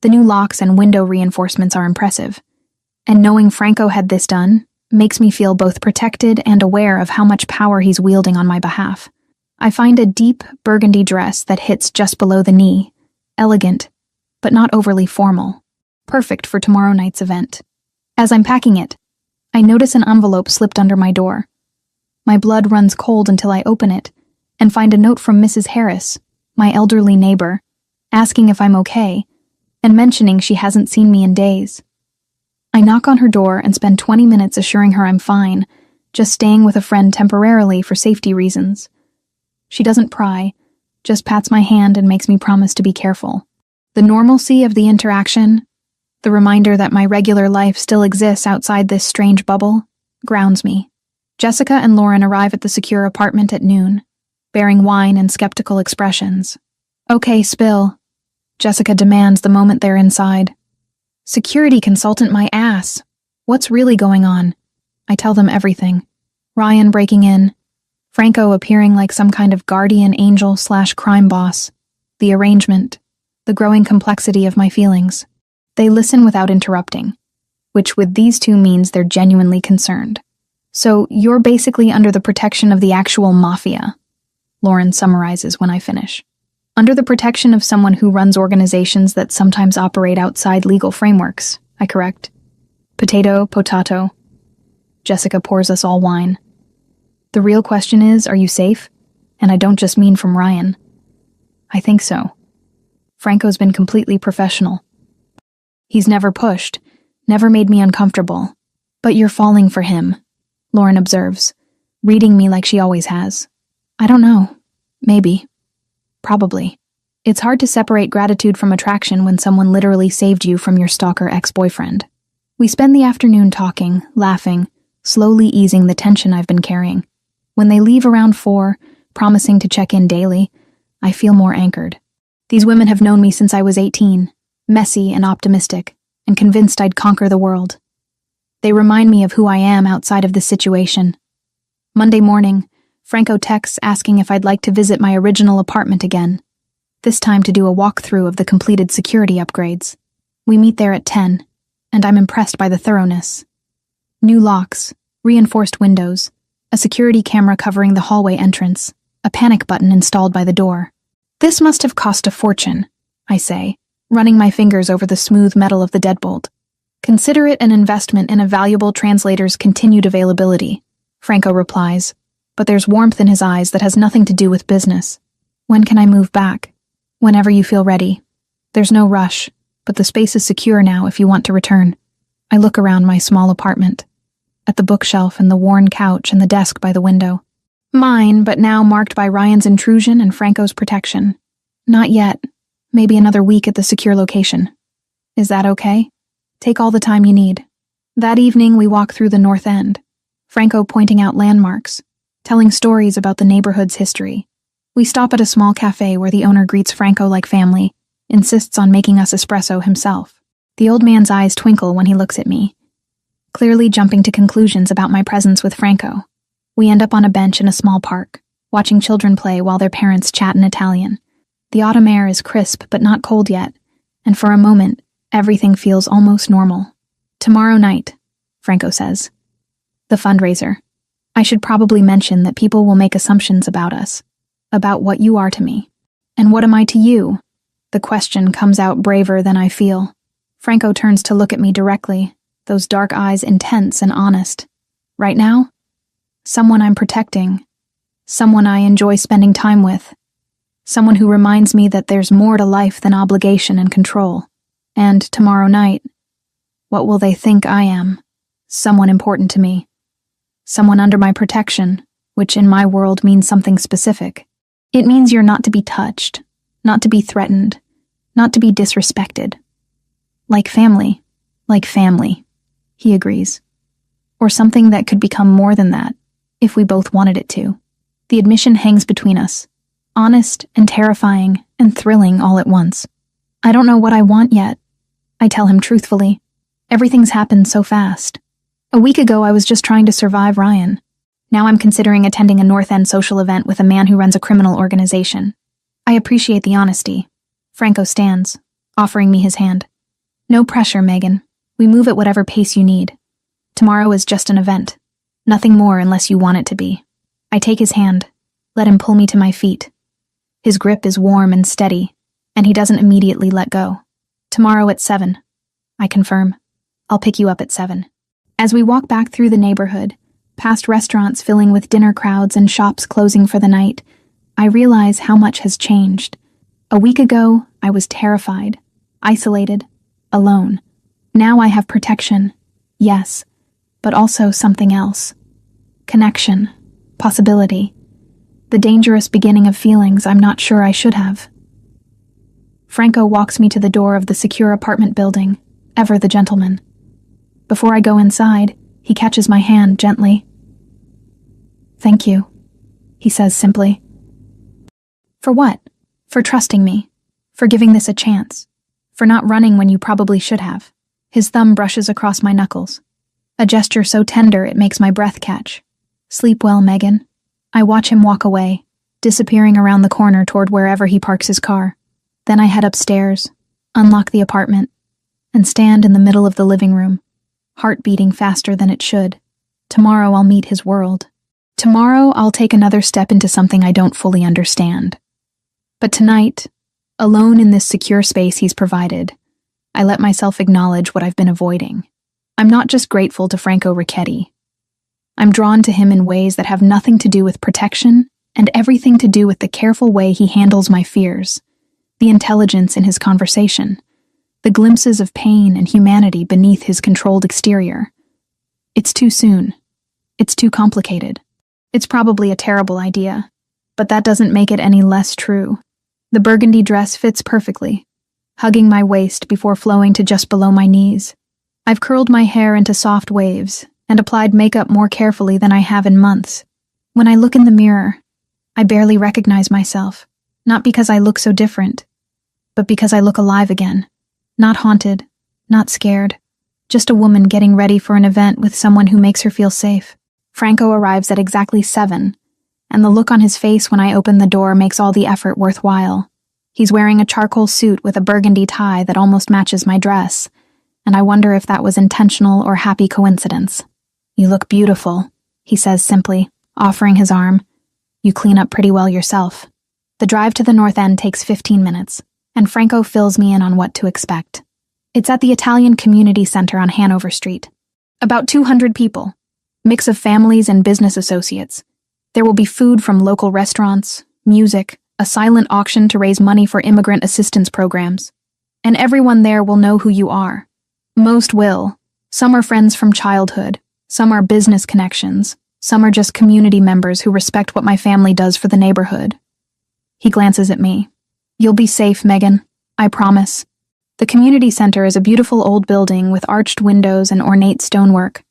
The new locks and window reinforcements are impressive, and knowing Franco had this done makes me feel both protected and aware of how much power he's wielding on my behalf. I find a deep burgundy dress that hits just below the knee, elegant, but not overly formal, perfect for tomorrow night's event. As I'm packing it, I notice an envelope slipped under my door. My blood runs cold until I open it and find a note from Mrs. Harris, my elderly neighbor, asking if I'm okay and mentioning she hasn't seen me in days. I knock on her door and spend 20 minutes assuring her I'm fine, just staying with a friend temporarily for safety reasons. She doesn't pry, just pats my hand and makes me promise to be careful. The normalcy of the interaction, the reminder that my regular life still exists outside this strange bubble, grounds me. Jessica and Lauren arrive at the secure apartment at noon, bearing wine and skeptical expressions. Okay, spill, Jessica demands the moment they're inside. Security consultant my ass. What's really going on? I tell them everything. Ryan breaking in, Franco appearing like some kind of guardian angel/crime boss, the arrangement, the growing complexity of my feelings. They listen without interrupting, which with these two means they're genuinely concerned. So you're basically under the protection of the actual mafia, Lauren summarizes when I finish. Under the protection of someone who runs organizations that sometimes operate outside legal frameworks, I correct. Potato, potato. Jessica pours us all wine. The real question is, are you safe? And I don't just mean from Ryan. I think so. Franco's been completely professional. He's never pushed, never made me uncomfortable. But you're falling for him, Lauren observes, reading me like she always has. I don't know. Maybe. Probably. It's hard to separate gratitude from attraction when someone literally saved you from your stalker ex-boyfriend. We spend the afternoon talking, laughing, slowly easing the tension I've been carrying. When they leave around 4, promising to check in daily, I feel more anchored. These women have known me since I was 18, messy and optimistic, and convinced I'd conquer the world. They remind me of who I am outside of this situation. Monday morning, Franco texts asking if I'd like to visit my original apartment again, this time to do a walkthrough of the completed security upgrades. We meet there at 10, and I'm impressed by the thoroughness. New locks, reinforced windows, a security camera covering the hallway entrance, a panic button installed by the door. This must have cost a fortune, I say, running my fingers over the smooth metal of the deadbolt. Consider it an investment in a valuable translator's continued availability, Franco replies, but there's warmth in his eyes that has nothing to do with business. When can I move back? Whenever you feel ready. There's no rush, but the space is secure now if you want to return. I look around my small apartment, at the bookshelf and the worn couch and the desk by the window. Mine, but now marked by Ryan's intrusion and Franco's protection. Not yet. Maybe another week at the secure location. Is that okay? Take all the time you need. That evening, we walk through the North End, Franco pointing out landmarks, telling stories about the neighborhood's history. We stop at a small cafe where the owner greets Franco like family, insists on making us espresso himself. The old man's eyes twinkle when he looks at me, clearly jumping to conclusions about my presence with Franco. We end up on a bench in a small park, watching children play while their parents chat in Italian. The autumn air is crisp but not cold yet, and for a moment, everything feels almost normal. Tomorrow night, Franco says. The fundraiser. I should probably mention that people will make assumptions about us, about what you are to me. And what am I to you? The question comes out braver than I feel. Franco turns to look at me directly, those dark eyes intense and honest. Right now? Someone I'm protecting. Someone I enjoy spending time with. Someone who reminds me that there's more to life than obligation and control. And tomorrow night, what will they think I am? Someone important to me. Someone under my protection, which in my world means something specific. It means you're not to be touched, not to be threatened, not to be disrespected. Like family, he agrees. Or something that could become more than that, if we both wanted it to. The admission hangs between us, honest and terrifying and thrilling all at once. I don't know what I want yet, I tell him truthfully. Everything's happened so fast. A week ago I was just trying to survive Ryan. Now I'm considering attending a North End social event with a man who runs a criminal organization. I appreciate the honesty. Franco stands, offering me his hand. No pressure, Megan. We move at whatever pace you need. Tomorrow is just an event. Nothing more unless you want it to be. I take his hand, let him pull me to my feet. His grip is warm and steady, and he doesn't immediately let go. Tomorrow at 7. I confirm. I'll pick you up at 7. As we walk back through the neighborhood, past restaurants filling with dinner crowds and shops closing for the night, I realize how much has changed. A week ago, I was terrified, isolated, alone. Now I have protection, yes, but also something else. Connection, possibility, the dangerous beginning of feelings I'm not sure I should have. Franco walks me to the door of the secure apartment building, ever the gentleman. Before I go inside, he catches my hand gently. Thank you, he says simply. For what? For trusting me. For giving this a chance. For not running when you probably should have. His thumb brushes across my knuckles. A gesture so tender it makes my breath catch. Sleep well, Megan. I watch him walk away, disappearing around the corner toward wherever he parks his car. Then I head upstairs, unlock the apartment, and stand in the middle of the living room, heart beating faster than it should. Tomorrow I'll meet his world. Tomorrow I'll take another step into something I don't fully understand. But tonight, alone in this secure space he's provided, I let myself acknowledge what I've been avoiding. I'm not just grateful to Franco Ricchetti. I'm drawn to him in ways that have nothing to do with protection and everything to do with the careful way he handles my fears, the intelligence in his conversation, the glimpses of pain and humanity beneath his controlled exterior. It's too soon. It's too complicated. It's probably a terrible idea, but that doesn't make it any less true. The burgundy dress fits perfectly, hugging my waist before flowing to just below my knees. I've curled my hair into soft waves and applied makeup more carefully than I have in months. When I look in the mirror, I barely recognize myself, not because I look so different, but because I look alive again. Not haunted, not scared, just a woman getting ready for an event with someone who makes her feel safe. Franco arrives at exactly 7, and the look on his face when I open the door makes all the effort worthwhile. He's wearing a charcoal suit with a burgundy tie that almost matches my dress, and I wonder if that was intentional or happy coincidence. You look beautiful, he says simply, offering his arm. You clean up pretty well yourself. The drive to the North End takes 15 minutes, and Franco fills me in on what to expect. It's at the Italian Community Center on Hanover Street. About 200 people, mix of families and business associates. There will be food from local restaurants, music, a silent auction to raise money for immigrant assistance programs. And everyone there will know who you are. Most will. Some are friends from childhood. Some are business connections. Some are just community members who respect what my family does for the neighborhood. He glances at me. You'll be safe, Megan. I promise. The community center is a beautiful old building with arched windows and ornate stonework.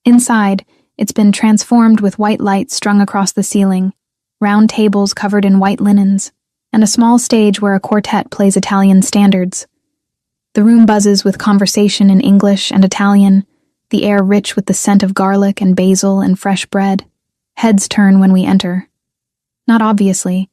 Inside, it's been transformed with white lights strung across the ceiling, round tables covered in white linens, and a small stage where a quartet plays Italian standards. The room buzzes with conversation in English and Italian, the air rich with the scent of garlic and basil and fresh bread. Heads turn when we enter. Not obviously,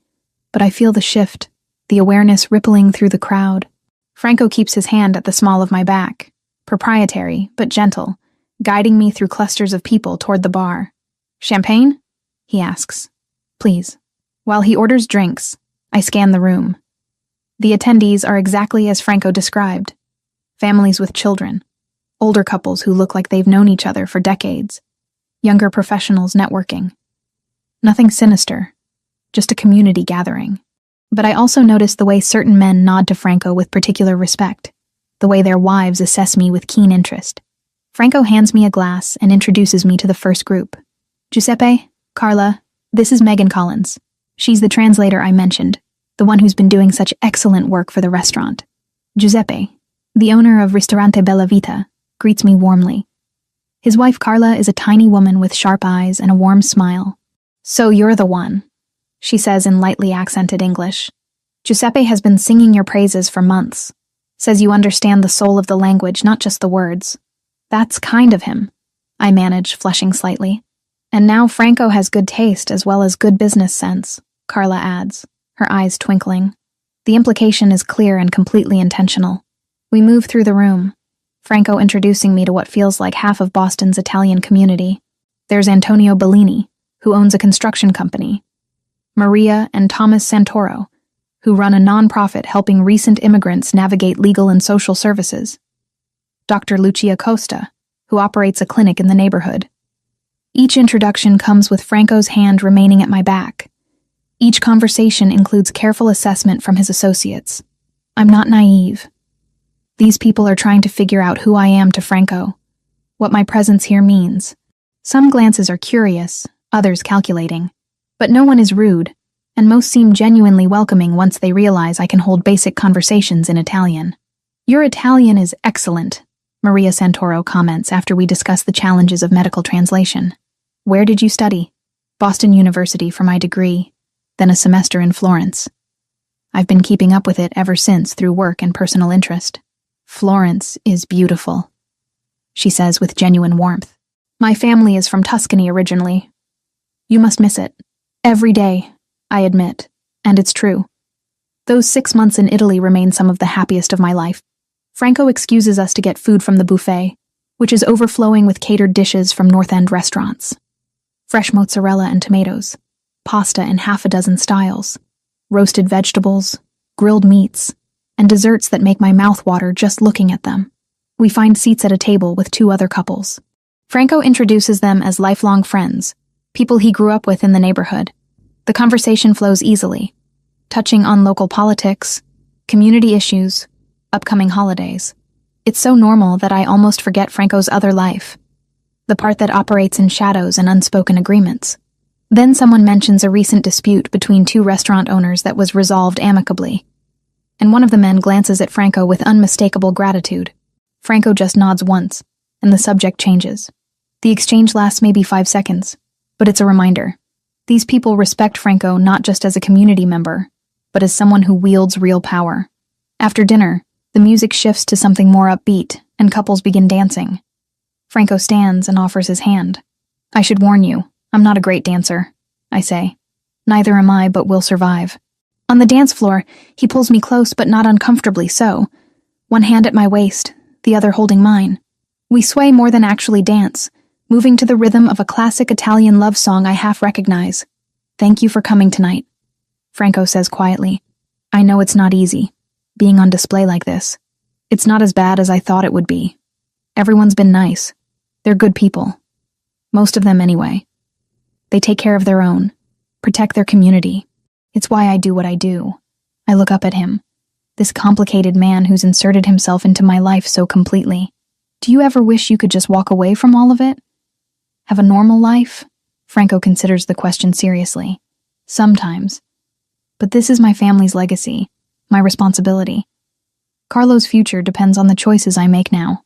but I feel the shift, the awareness rippling through the crowd. Franco keeps his hand at the small of my back, proprietary but gentle, guiding me through clusters of people toward the bar. "Champagne?" he asks. "Please." While he orders drinks, I scan the room. The attendees are exactly as Franco described. Families with children, older couples who look like they've known each other for decades, younger professionals networking. Nothing sinister, just a community gathering. But I also notice the way certain men nod to Franco with particular respect, the way their wives assess me with keen interest. Franco hands me a glass and introduces me to the first group. "Giuseppe, Carla, this is Megan Collins. She's the translator I mentioned, the one who's been doing such excellent work for the restaurant." Giuseppe, the owner of Ristorante Bella Vita, greets me warmly. His wife Carla is a tiny woman with sharp eyes and a warm smile. "So you're the one," she says in lightly accented English. "Giuseppe has been singing your praises for months. Says you understand the soul of the language, not just the words." "That's kind of him," I manage, flushing slightly. "And now Franco has good taste as well as good business sense," Carla adds, her eyes twinkling. The implication is clear and completely intentional. We move through the room, Franco introducing me to what feels like half of Boston's Italian community. There's Antonio Bellini, who owns a construction company. Maria and Thomas Santoro, who run a nonprofit helping recent immigrants navigate legal and social services. Dr. Lucia Costa, who operates a clinic in the neighborhood. Each introduction comes with Franco's hand remaining at my back. Each conversation includes careful assessment from his associates. I'm not naive. These people are trying to figure out who I am to Franco, what my presence here means. Some glances are curious, others calculating. But no one is rude, and most seem genuinely welcoming once they realize I can hold basic conversations in Italian. "Your Italian is excellent," Maria Santoro comments after we discuss the challenges of medical translation. "Where did you study?" "Boston University for my degree, then a semester in Florence. I've been keeping up with it ever since through work and personal interest." "Florence is beautiful," she says with genuine warmth. "My family is from Tuscany originally. You must miss it. Every day, I admit, and it's true. Those 6 months in Italy remain some of the happiest of my life." Franco excuses us to get food from the buffet, which is overflowing with catered dishes from North End restaurants. Fresh mozzarella and tomatoes, pasta in half a dozen styles, roasted vegetables, grilled meats, and desserts that make my mouth water just looking at them. We find seats at a table with 2 other couples. Franco introduces them as lifelong friends, people he grew up with in the neighborhood. The conversation flows easily, touching on local politics, community issues, upcoming holidays. It's so normal that I almost forget Franco's other life, the part that operates in shadows and unspoken agreements. Then someone mentions a recent dispute between 2 restaurant owners that was resolved amicably, and one of the men glances at Franco with unmistakable gratitude. Franco just nods once, and the subject changes. The exchange lasts maybe 5 seconds, but it's a reminder. These people respect Franco not just as a community member, but as someone who wields real power. After dinner, the music shifts to something more upbeat, and couples begin dancing. Franco stands and offers his hand. "I should warn you, I'm not a great dancer," I say. "Neither am I, but we'll survive." On the dance floor, he pulls me close but not uncomfortably so, one hand at my waist, the other holding mine. We sway more than actually dance, moving to the rhythm of a classic Italian love song I half recognize. "Thank you for coming tonight," Franco says quietly. "I know it's not easy, being on display like this. It's not as bad as I thought it would be. Everyone's been nice. They're good people. Most of them anyway. They take care of their own, protect their community. It's why I do what I do." I look up at him, this complicated man who's inserted himself into my life so completely. "Do you ever wish you could just walk away from all of it? Have a normal life?" Franco considers the question seriously. "Sometimes. But this is my family's legacy, my responsibility. Carlo's future depends on the choices I make now.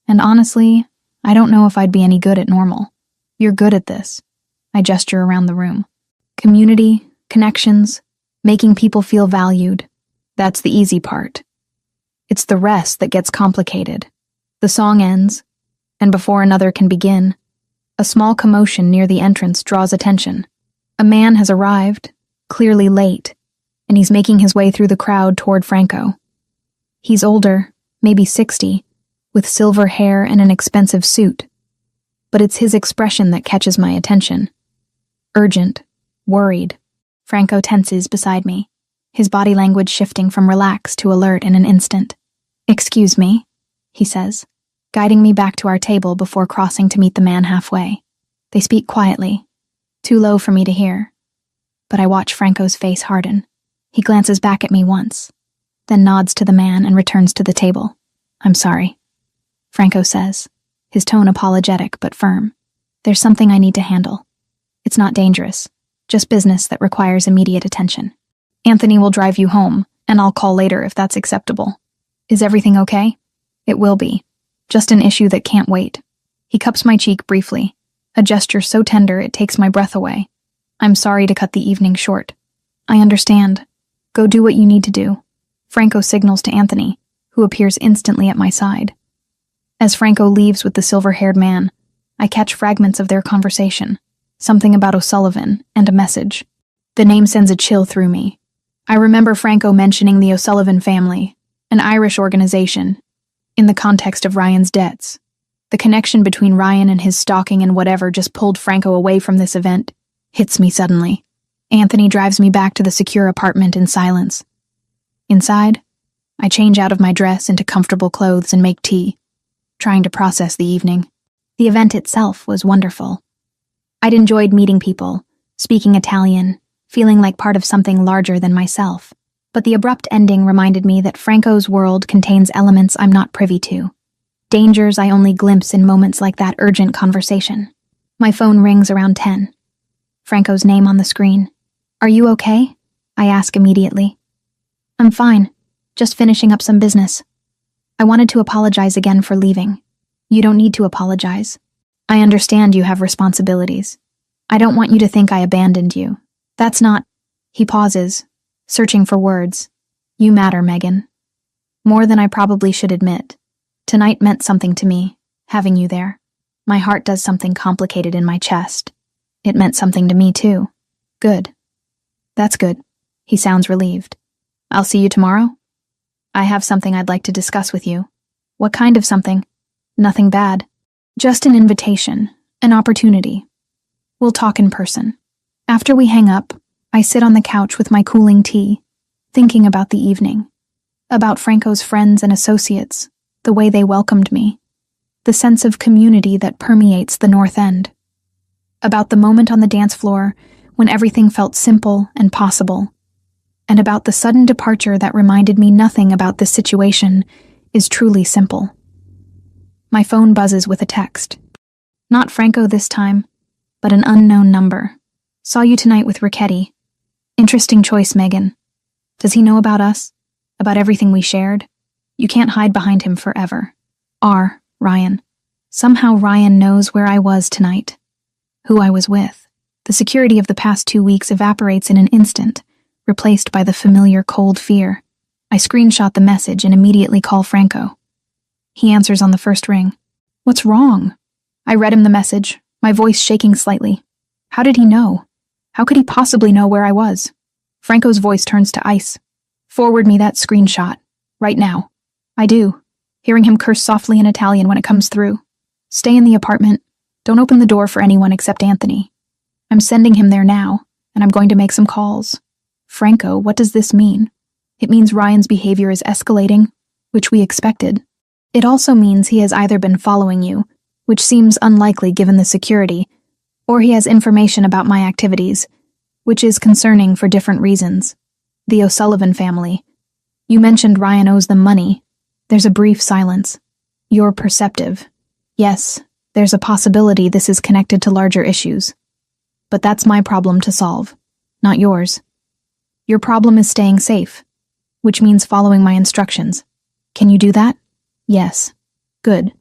And honestly, I don't know if I'd be any good at normal. You're good at this." I gesture around the room. "Community, connections, making people feel valued. That's the easy part. It's the rest that gets complicated." The song ends, and before another can begin, a small commotion near the entrance draws attention. A man has arrived, clearly late, and he's making his way through the crowd toward Franco. He's older, maybe 60, with silver hair and an expensive suit. But it's his expression that catches my attention. Urgent, worried. Franco tenses beside me, his body language shifting from relaxed to alert in an instant. "Excuse me," he says, guiding me back to our table before crossing to meet the man halfway. They speak quietly, too low for me to hear. But I watch Franco's face harden. He glances back at me once, then nods to the man and returns to the table. "I'm sorry," Franco says, his tone apologetic but firm. "There's something I need to handle. It's not dangerous, just business that requires immediate attention. Anthony will drive you home, and I'll call later if that's acceptable. Is everything okay?" "It will be. Just an issue that can't wait." He cups my cheek briefly, a gesture so tender it takes my breath away. "I'm sorry to cut the evening short." "I understand. Go do what you need to do." Franco signals to Anthony, who appears instantly at my side. As Franco leaves with the silver-haired man, I catch fragments of their conversation, something about O'Sullivan and a message. The name sends a chill through me. I remember Franco mentioning the O'Sullivan family, an Irish organization, in the context of Ryan's debts. The connection between Ryan and his stalking and whatever just pulled Franco away from this event hits me suddenly. Anthony drives me back to the secure apartment in silence. Inside, I change out of my dress into comfortable clothes and make tea, trying to process the evening. The event itself was wonderful. I'd enjoyed meeting people, speaking Italian, feeling like part of something larger than myself. But the abrupt ending reminded me that Franco's world contains elements I'm not privy to. Dangers I only glimpse in moments like that urgent conversation. My phone rings around 10. Franco's name on the screen. "Are you okay?" I ask immediately. "I'm fine. Just finishing up some business. I wanted to apologize again for leaving." "You don't need to apologize. I understand you have responsibilities. I don't want you to think I abandoned you. That's not..." He pauses, searching for words. "You matter, Megan. More than I probably should admit. Tonight meant something to me, having you there. My heart does something complicated in my chest. It meant something to me, too." "Good. That's good." He sounds relieved. "I'll see you tomorrow? I have something I'd like to discuss with you." "What kind of something?" "Nothing bad. Just an invitation, an opportunity. We'll talk in person." After we hang up, I sit on the couch with my cooling tea, thinking about the evening, about Franco's friends and associates, the way they welcomed me, the sense of community that permeates the North End, about the moment on the dance floor when everything felt simple and possible, and about the sudden departure that reminded me nothing about this situation is truly simple. My phone buzzes with a text. Not Franco this time, but an unknown number. "Saw you tonight with Richetti. Interesting choice, Megan. Does he know about us? About everything we shared? You can't hide behind him forever. Ryan." Somehow Ryan knows where I was tonight, who I was with. The security of the past 2 weeks evaporates in an instant, replaced by the familiar cold fear. I screenshot the message and immediately call Franco. He answers on the first ring. "What's wrong?" I read him the message, my voice shaking slightly. How did he know? How could he possibly know where I was? Franco's voice turns to ice. "Forward me that screenshot. Right now." I do, hearing him curse softly in Italian when it comes through. "Stay in the apartment. Don't open the door for anyone except Anthony. I'm sending him there now, and I'm going to make some calls." "Franco, what does this mean?" "It means Ryan's behavior is escalating, which we expected. It also means he has either been following you, which seems unlikely given the security, or he has information about my activities, which is concerning for different reasons. The O'Sullivan family. You mentioned Ryan owes them money." There's a brief silence. "You're perceptive. Yes, there's a possibility this is connected to larger issues. But that's my problem to solve, not yours. Your problem is staying safe, which means following my instructions. Can you do that?" "Yes." "Good.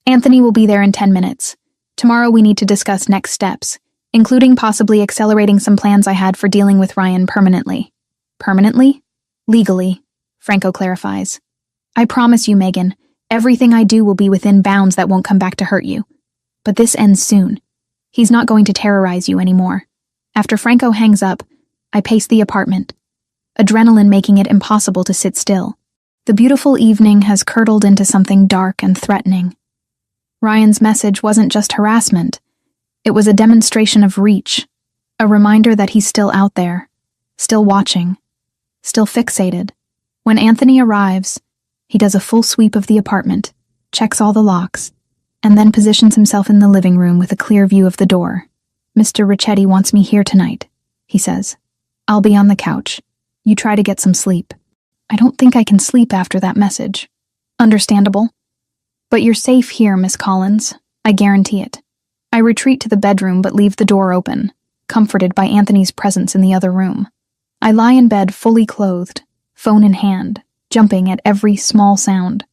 Anthony will be there in 10 minutes. Tomorrow we need to discuss next steps, including possibly accelerating some plans I had for dealing with Ryan permanently." "Permanently?" "Legally," Franco clarifies. "I promise you, Megan, everything I do will be within bounds that won't come back to hurt you. But this ends soon. He's not going to terrorize you anymore." After Franco hangs up, I pace the apartment, adrenaline making it impossible to sit still. The beautiful evening has curdled into something dark and threatening. Ryan's message wasn't just harassment. It was a demonstration of reach, a reminder that he's still out there, still watching, still fixated. When Anthony arrives, he does a full sweep of the apartment, checks all the locks, and then positions himself in the living room with a clear view of the door. "Mr. Ricchetti wants me here tonight," he says. "I'll be on the couch. You try to get some sleep." I don't think I can sleep after that message. Understandable. But you're safe here, Miss Collins. I guarantee it. I retreat to the bedroom but leave the door open, comforted by Anthony's presence in the other room. I lie in bed fully clothed, phone in hand, jumping at every small sound.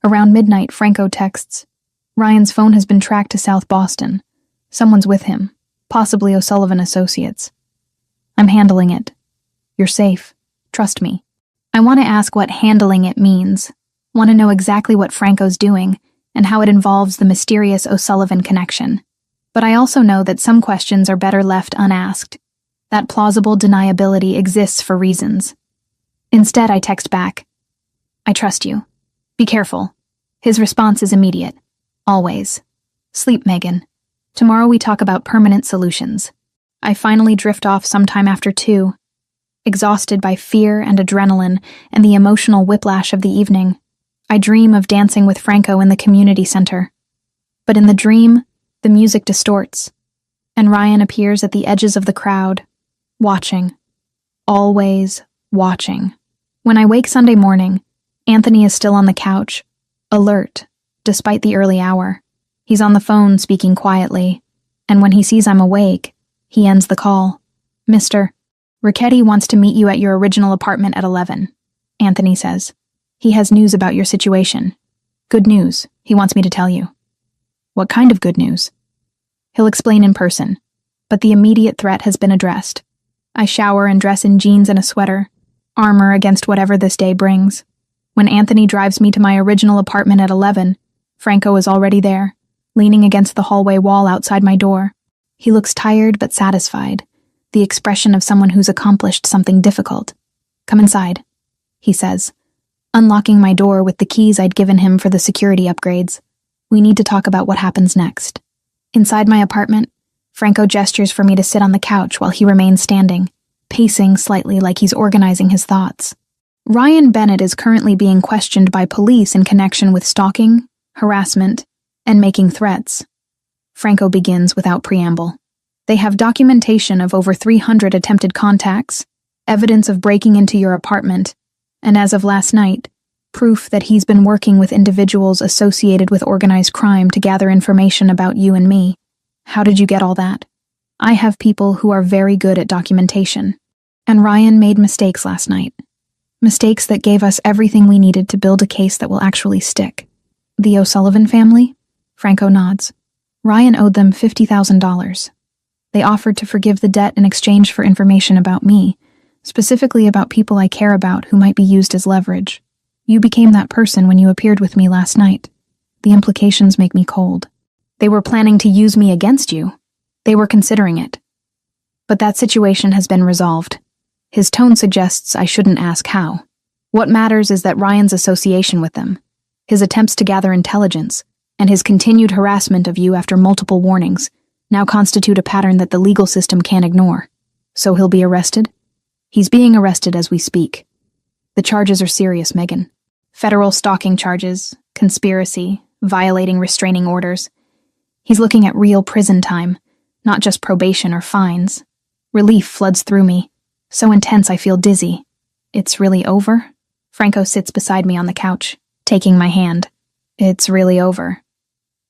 Around midnight, Franco texts, "Ryan's phone has been tracked to South Boston. Someone's with him, possibly O'Sullivan Associates. I'm handling it. You're safe. Trust me." I want to ask what handling it means. Want to know exactly what Franco's doing and how it involves the mysterious O'Sullivan connection. But I also know that some questions are better left unasked. That plausible deniability exists for reasons. Instead, I text back, "I trust you. Be careful." His response is immediate. Always. "Sleep, Megan. Tomorrow we talk about permanent solutions." I finally drift off sometime after 2, exhausted by fear and adrenaline and the emotional whiplash of the evening. I dream of dancing with Franco in the community center. But in the dream, the music distorts, and Ryan appears at the edges of the crowd, watching. Always watching. When I wake Sunday morning, Anthony is still on the couch, alert, despite the early hour. He's on the phone speaking quietly, and when he sees I'm awake, he ends the call. "Mr. Ricchetti wants to meet you at your original apartment at 11, Anthony says. "He has news about your situation. Good news, he wants me to tell you." "What kind of good news?" "He'll explain in person, but the immediate threat has been addressed." I shower and dress in jeans and a sweater, armor against whatever this day brings. When Anthony drives me to my original apartment at 11, Franco is already there, leaning against the hallway wall outside my door. He looks tired but satisfied, the expression of someone who's accomplished something difficult. "Come inside," he says, unlocking my door with the keys I'd given him for the security upgrades. "We need to talk about what happens next." Inside my apartment, Franco gestures for me to sit on the couch while he remains standing, pacing slightly like he's organizing his thoughts. Ryan Bennett is currently being questioned by police in connection with stalking, harassment, and making threats. Franco begins without preamble. They have documentation of over 300 attempted contacts, evidence of breaking into your apartment, and as of last night, proof that he's been working with individuals associated with organized crime to gather information about you and me. How did you get all that? I have people who are very good at documentation, and Ryan made mistakes last night. Mistakes that gave us everything we needed to build a case that will actually stick. The O'Sullivan family? Franco nods. Ryan owed them $50,000. They offered to forgive the debt in exchange for information about me, specifically about people I care about who might be used as leverage. You became that person when you appeared with me last night. The implications make me cold. They were planning to use me against you. They were considering it. But that situation has been resolved. His tone suggests I shouldn't ask how. What matters is that Ryan's association with them, his attempts to gather intelligence, and his continued harassment of you after multiple warnings now constitute a pattern that the legal system can't ignore. So he'll be arrested? He's being arrested as we speak. The charges are serious, Megan. Federal stalking charges, conspiracy, violating restraining orders. He's looking at real prison time, not just probation or fines. Relief floods through me, so intense I feel dizzy. It's really over? Franco sits beside me on the couch, taking my hand. It's really over.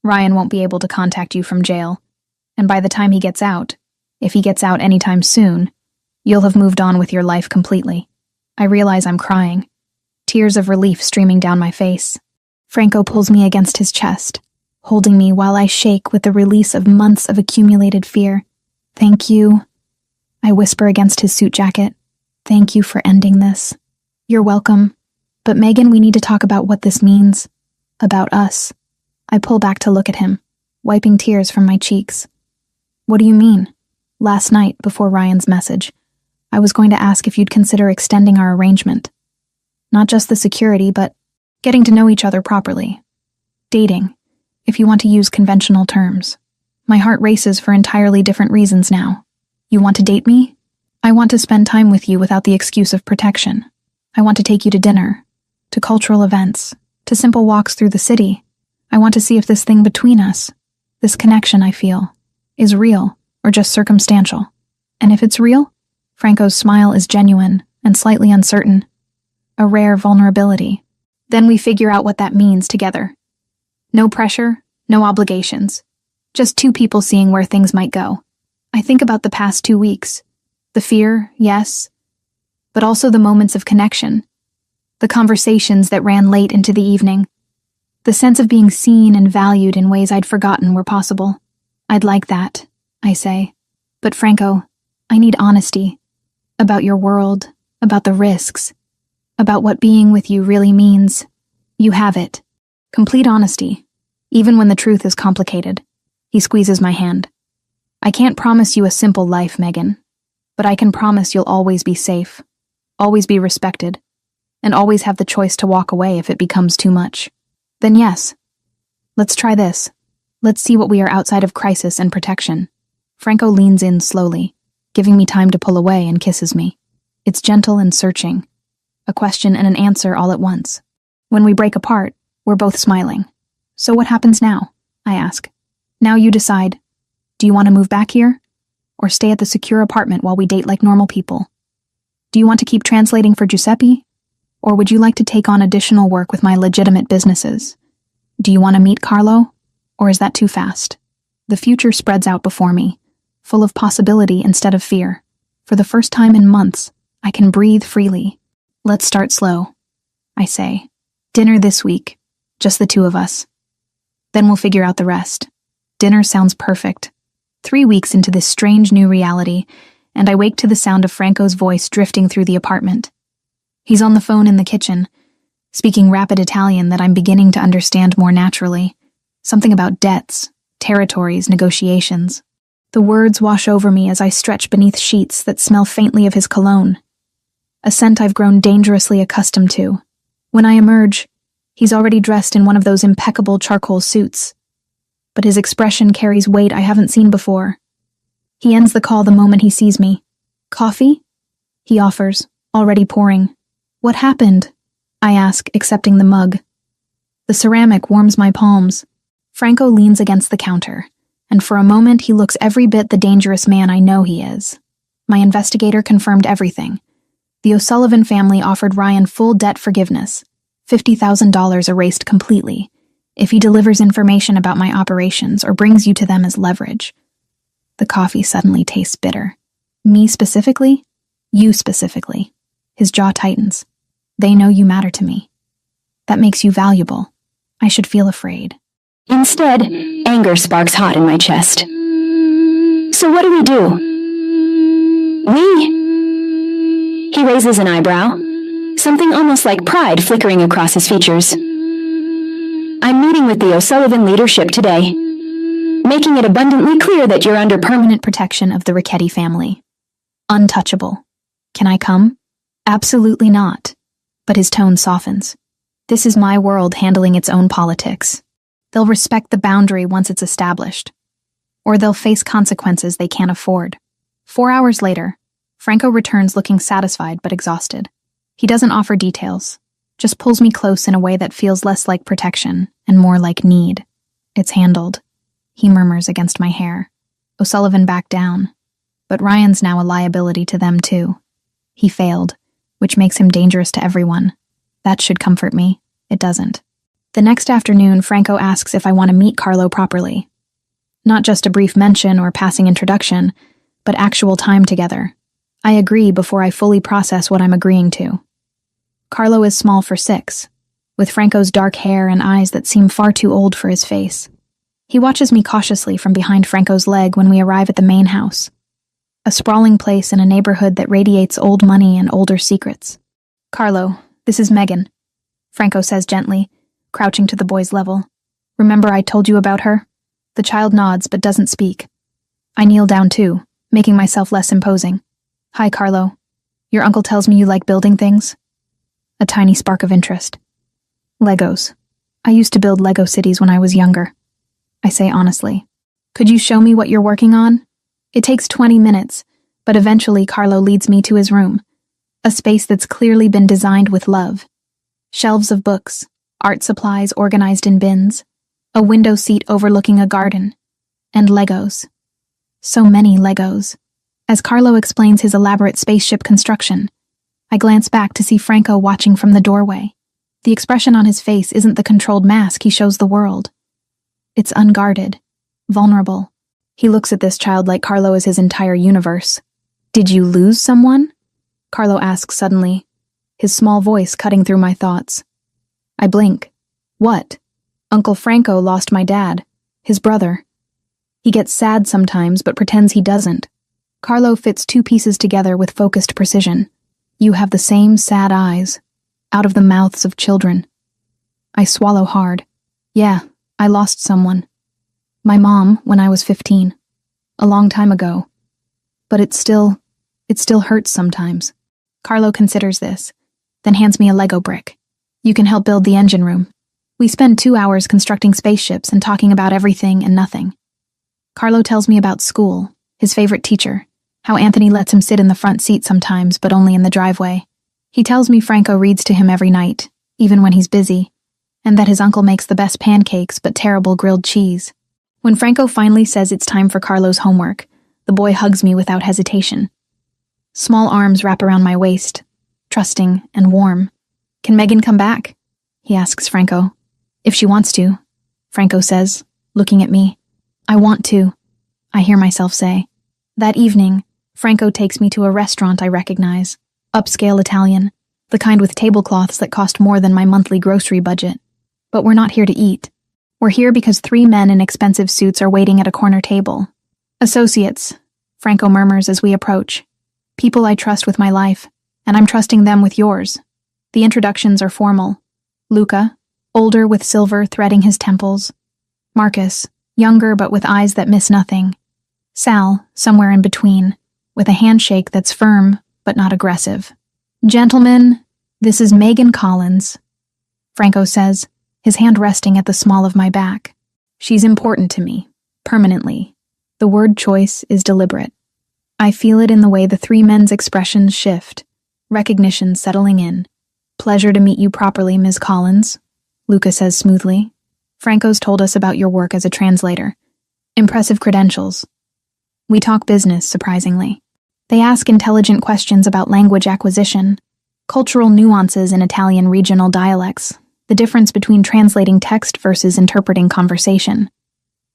Ryan won't be able to contact you from jail, and by the time he gets out, if he gets out anytime soon, you'll have moved on with your life completely. I realize I'm crying, tears of relief streaming down my face. Franco pulls me against his chest, holding me while I shake with the release of months of accumulated fear. Thank you. I whisper against his suit jacket. Thank you for ending this. You're welcome. But Megan, we need to talk about what this means. About us. I pull back to look at him, wiping tears from my cheeks. What do you mean? Last night, before Ryan's message, I was going to ask if you'd consider extending our arrangement. Not just the security, but getting to know each other properly. Dating, if you want to use conventional terms. My heart races for entirely different reasons now. You want to date me? I want to spend time with you without the excuse of protection. I want to take you to dinner, to cultural events, to simple walks through the city. I want to see if this thing between us, this connection I feel, is real or just circumstantial. And if it's real, Franco's smile is genuine and slightly uncertain. A rare vulnerability. Then we figure out what that means together. No pressure, no obligations. Just two people seeing where things might go. I think about the past 2 weeks. The fear, yes, but also the moments of connection. The conversations that ran late into the evening. The sense of being seen and valued in ways I'd forgotten were possible. I'd like that, I say. But Franco, I need honesty. About your world, about the risks, about what being with you really means. You have it. Complete honesty, even when the truth is complicated. He squeezes my hand. I can't promise you a simple life, Megan, but I can promise you'll always be safe, always be respected, and always have the choice to walk away if it becomes too much. Then yes, let's try this. Let's see what we are outside of crisis and protection. Franco leans in slowly, giving me time to pull away, and kisses me. It's gentle and searching, a question and an answer all at once. When we break apart, we're both smiling. So what happens now? I ask. Now you decide. Do you want to move back here? Or stay at the secure apartment while we date like normal people? Do you want to keep translating for Giuseppe? Or would you like to take on additional work with my legitimate businesses? Do you want to meet Carlo? Or is that too fast? The future spreads out before me, full of possibility instead of fear. For the first time in months, I can breathe freely. Let's start slow, I say. Dinner this week, just the two of us. Then we'll figure out the rest. Dinner sounds perfect. 3 weeks into this strange new reality, and I wake to the sound of Franco's voice drifting through the apartment. He's on the phone in the kitchen, speaking rapid Italian that I'm beginning to understand more naturally. Something about debts, territories, negotiations. The words wash over me as I stretch beneath sheets that smell faintly of his cologne, a scent I've grown dangerously accustomed to. When I emerge, he's already dressed in one of those impeccable charcoal suits, but his expression carries weight I haven't seen before. He ends the call the moment he sees me. Coffee? He offers, already pouring. What happened? I ask, accepting the mug. The ceramic warms my palms. Franco leans against the counter, and for a moment he looks every bit the dangerous man I know he is. My investigator confirmed everything. The O'Sullivan family offered Ryan full debt forgiveness, $50,000 erased completely, if he delivers information about my operations or brings you to them as leverage. The coffee suddenly tastes bitter. Me specifically? You specifically. His jaw tightens. They know you matter to me. That makes you valuable. I should feel afraid. Instead, anger sparks hot in my chest. So what do we do? We? He raises an eyebrow, something almost like pride flickering across his features. I'm meeting with the O'Sullivan leadership today, making it abundantly clear that you're under permanent protection of the Richetti family. Untouchable. Can I come? Absolutely not. But his tone softens. This is my world handling its own politics. They'll respect the boundary once it's established, or they'll face consequences they can't afford. 4 hours later, Franco returns looking satisfied but exhausted. He doesn't offer details, just pulls me close in a way that feels less like protection and more like need. It's handled, he murmurs against my hair. O'Sullivan backed down, but Ryan's now a liability to them too. He failed, which makes him dangerous to everyone. That should comfort me. It doesn't. The next afternoon, Franco asks if I want to meet Carlo properly. Not just a brief mention or passing introduction, but actual time together. I agree before I fully process what I'm agreeing to. Carlo is small for 6, with Franco's dark hair and eyes that seem far too old for his face. He watches me cautiously from behind Franco's leg when we arrive at the main house, a sprawling place in a neighborhood that radiates old money and older secrets. Carlo, this is Megan, Franco says gently, crouching to the boy's level. Remember I told you about her? The child nods but doesn't speak. I kneel down too, making myself less imposing. Hi, Carlo. Your uncle tells me you like building things. a tiny spark of interest. Legos. I used to build Lego cities when I was younger. I say honestly. Could you show me what you're working on? It takes 20 minutes, but eventually Carlo leads me to his room, a space that's clearly been designed with love. Shelves of books, art supplies organized in bins, a window seat overlooking a garden, and Legos. So many Legos. As Carlo explains his elaborate spaceship construction, I glance back to see Franco watching from the doorway. The expression on his face isn't the controlled mask he shows the world. It's unguarded, vulnerable. He looks at this child like Carlo is his entire universe. Did you lose someone? Carlo asks suddenly, his small voice cutting through my thoughts. I blink. What? Uncle Franco lost my dad, his brother. He gets sad sometimes but pretends he doesn't. Carlo fits two pieces together with focused precision. You have the same sad eyes, out of the mouths of children. I swallow hard. Yeah, I lost someone. My mom, when I was 15. A long time ago. But it still hurts sometimes. Carlo considers this, then hands me a Lego brick. You can help build the engine room. We spend 2 hours constructing spaceships and talking about everything and nothing. Carlo tells me about school, his favorite teacher, how Anthony lets him sit in the front seat sometimes, but only in the driveway. He tells me Franco reads to him every night, even when he's busy, and that his uncle makes the best pancakes but terrible grilled cheese. When Franco finally says it's time for Carlo's homework, the boy hugs me without hesitation. Small arms wrap around my waist, trusting and warm. Can Megan come back? He asks Franco. If she wants to, Franco says, looking at me. I want to, I hear myself say. That evening, Franco takes me to a restaurant I recognize. Upscale Italian, the kind with tablecloths that cost more than my monthly grocery budget. But we're not here to eat. We're here because 3 men in expensive suits are waiting at a corner table. Associates, Franco murmurs as we approach. People I trust with my life, and I'm trusting them with yours. The introductions are formal. Luca, older with silver threading his temples. Marcus, younger but with eyes that miss nothing. Sal, somewhere in between, with a handshake that's firm but not aggressive. Gentlemen, this is Megan Collins, Franco says, his hand resting at the small of my back. She's important to me, permanently. The word choice is deliberate. I feel it in the way the 3 men's expressions shift, recognition settling in. Pleasure to meet you properly, Ms. Collins, Luca says smoothly. Franco's told us about your work as a translator. Impressive credentials. We talk business, surprisingly. They ask intelligent questions about language acquisition, cultural nuances in Italian regional dialects, the difference between translating text versus interpreting conversation.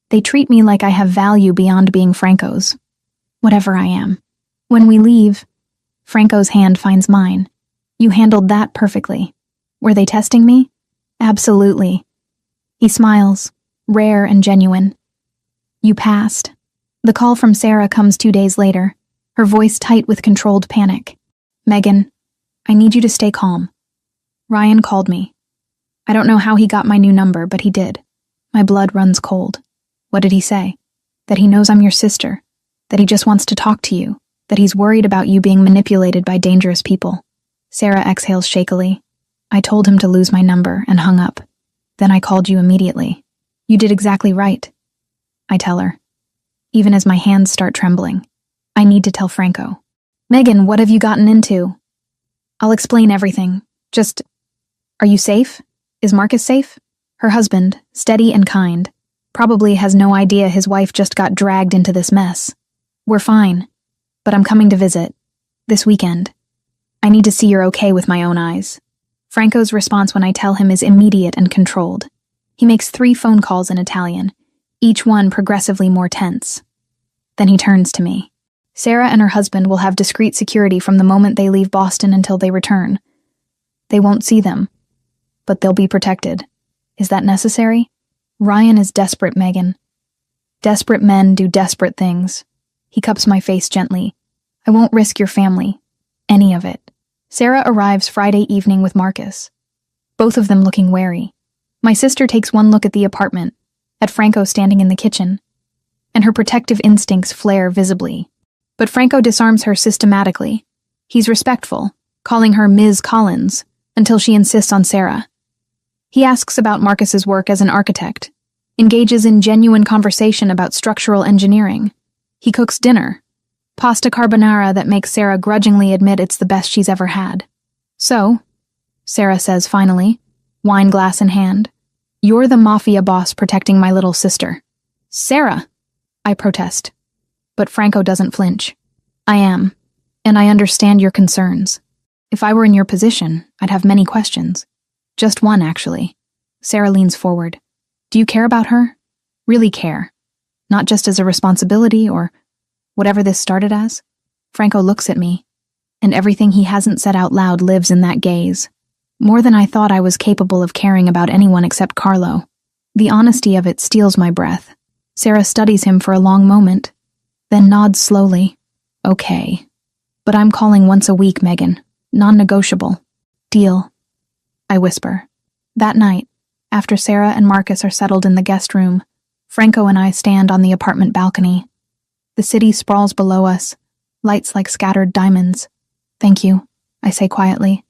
They treat me like I have value beyond being Franco's, whatever I am. When we leave, Franco's hand finds mine. You handled that perfectly. Were they testing me? Absolutely. He smiles, rare and genuine. You passed. The call from Sarah comes 2 days later, her voice tight with controlled panic. Megan, I need you to stay calm. Ryan called me. I don't know how he got my new number, but he did. My blood runs cold. What did he say? That he knows I'm your sister. That he just wants to talk to you. That he's worried about you being manipulated by dangerous people. Sarah exhales shakily. I told him to lose my number and hung up. Then I called you immediately. You did exactly right, I tell her. Even as my hands start trembling, I need to tell Franco. Megan, what have you gotten into? I'll explain everything. Just, are you safe? Is Marcus safe? Her husband, steady and kind, probably has no idea his wife just got dragged into this mess. We're fine, but I'm coming to visit. This weekend. I need to see you're okay with my own eyes. Franco's response when I tell him is immediate and controlled. He makes 3 phone calls in Italian, each one progressively more tense. Then he turns to me. Sarah and her husband will have discreet security from the moment they leave Boston until they return. They won't see them, but they'll be protected. Is that necessary? Ryan is desperate, Megan. Desperate men do desperate things. He cups my face gently. I won't risk your family. Any of it. Sarah arrives Friday evening with Marcus, both of them looking wary. My sister takes one look at the apartment, at Franco standing in the kitchen, and her protective instincts flare visibly. But Franco disarms her systematically. He's respectful, calling her Ms. Collins, until she insists on Sarah. He asks about Marcus's work as an architect, engages in genuine conversation about structural engineering. He cooks dinner, pasta carbonara that makes Sarah grudgingly admit it's the best she's ever had. "So," Sarah says finally, wine glass in hand, "you're the mafia boss protecting my little sister." "Sarah," I protest. But Franco doesn't flinch. "I am, and I understand your concerns. If I were in your position, I'd have many questions. Just one, actually." Sarah leans forward. "Do you care about her? Really care? Not just as a responsibility or whatever this started as?" Franco looks at me, and everything he hasn't said out loud lives in that gaze. More than I thought I was capable of caring about anyone except Carlo. The honesty of it steals my breath. Sarah studies him for a long moment, then nods slowly. "Okay. But I'm calling once a week, Megan. Non-negotiable. Deal," I whisper. That night, after Sarah and Marcus are settled in the guest room, Franco and I stand on the apartment balcony. The city sprawls below us, lights like scattered diamonds. "Thank you," I say quietly,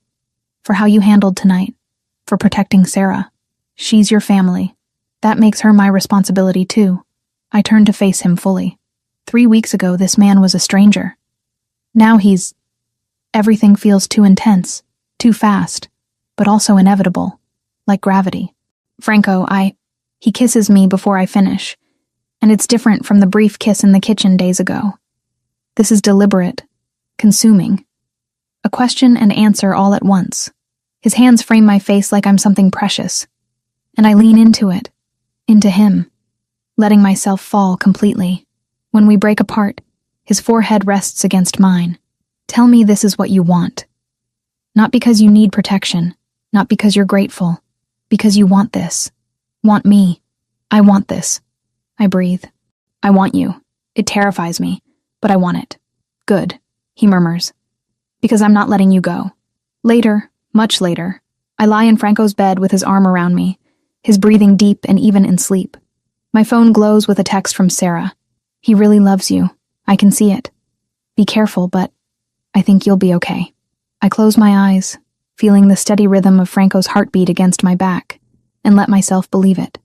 "for how you handled tonight, for protecting Sarah. She's your family. That makes her my responsibility too." I turn to face him fully. 3 weeks ago, this man was a stranger. Now everything feels too intense, too fast, but also inevitable, like gravity. "Franco, He kisses me before I finish, and it's different from the brief kiss in the kitchen days ago. This is deliberate, consuming. A question and answer all at once. His hands frame my face like I'm something precious, and I lean into it, into him, letting myself fall completely. When we break apart, his forehead rests against mine. "Tell me this is what you want. Not because you need protection, not because you're grateful, because you want this. Want me. I want this." I breathe. "I want you. It terrifies me, but I want it." "Good," he murmurs. "Because I'm not letting you go." Later, much later, I lie in Franco's bed with his arm around me, his breathing deep and even in sleep. My phone glows with a text from Sarah. "He really loves you. I can see it. Be careful, but I think you'll be okay." I close my eyes, feeling the steady rhythm of Franco's heartbeat against my back, and let myself believe it.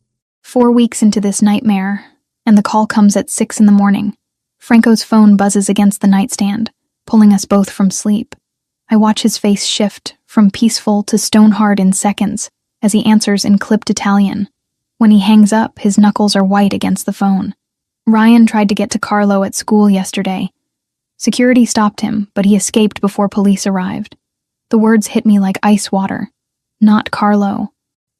4 weeks into this nightmare, and the call comes at 6 in the morning. Franco's phone buzzes against the nightstand, pulling us both from sleep. I watch his face shift from peaceful to stone-hard in seconds as he answers in clipped Italian. When he hangs up, his knuckles are white against the phone. "Ryan tried to get to Carlo at school yesterday. Security stopped him, but he escaped before police arrived." The words hit me like ice water. Not Carlo.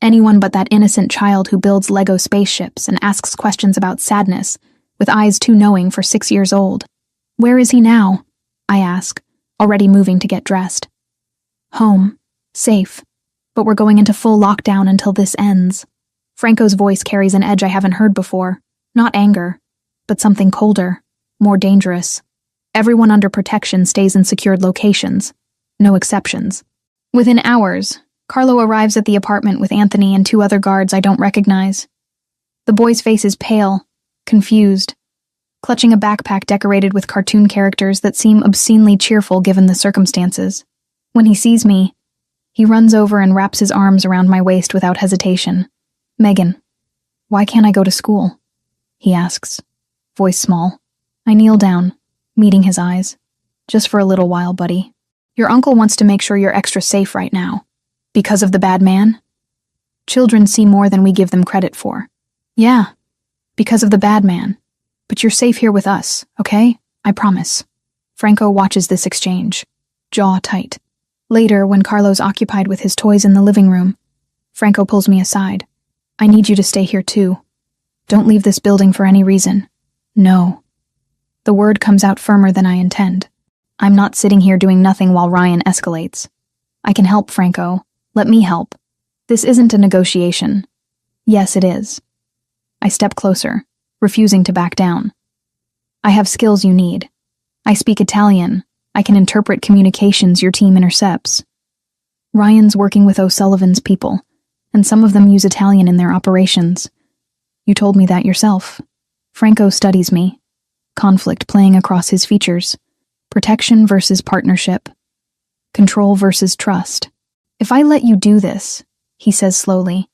Anyone but that innocent child who builds Lego spaceships and asks questions about sadness, with eyes too knowing for 6 years old. "Where is he now?" I ask, already moving to get dressed. "Home. Safe. But we're going into full lockdown until this ends." Franco's voice carries an edge I haven't heard before. Not anger, but something colder, more dangerous. "Everyone under protection stays in secured locations. No exceptions." Within hours, Carlo arrives at the apartment with Anthony and 2 other guards I don't recognize. The boy's face is pale, confused, clutching a backpack decorated with cartoon characters that seem obscenely cheerful given the circumstances. When he sees me, he runs over and wraps his arms around my waist without hesitation. "Megan, why can't I go to school?" he asks, voice small. I kneel down, meeting his eyes. "Just for a little while, buddy. Your uncle wants to make sure you're extra safe right now. Because of the bad man? Children see more than we give them credit for." "Yeah, because of the bad man. But you're safe here with us, okay? I promise." Franco watches this exchange, jaw tight. Later, when Carlo's occupied with his toys in the living room, Franco pulls me aside. "I need you to stay here too. Don't leave this building for any reason. No." The word comes out firmer than I intend. I'm not sitting here doing nothing while Ryan escalates. "I can help, Franco. Let me help. This isn't a negotiation." "Yes, it is." I step closer, refusing to back down. "I have skills you need. I speak Italian. I can interpret communications your team intercepts. Ryan's working with O'Sullivan's people, and some of them use Italian in their operations. You told me that yourself." Franco studies me, conflict playing across his features. Protection versus partnership. Control versus trust. If I let you do this, he says slowly,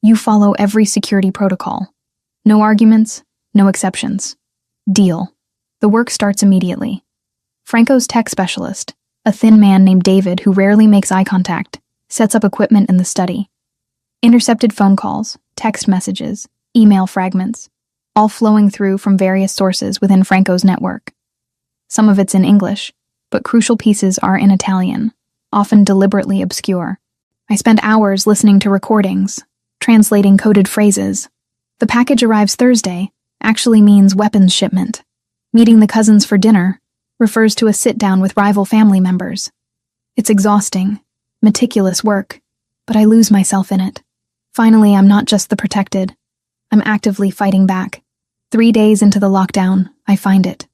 you follow every security protocol. No arguments, no exceptions. Deal. The work starts immediately. Franco's tech specialist, a thin man named David who rarely makes eye contact, sets up equipment in the study. Intercepted phone calls, text messages, email fragments, all flowing through from various sources within Franco's network. Some of it's in English, but crucial pieces are in Italian, often deliberately obscure. I spend hours listening to recordings, translating coded phrases. The package arrives Thursday actually means weapons shipment. Meeting the cousins for dinner refers to a sit-down with rival family members. It's exhausting, meticulous work, but I lose myself in it. Finally, I'm not just the protected. I'm actively fighting back. 3 days into the lockdown, I find it.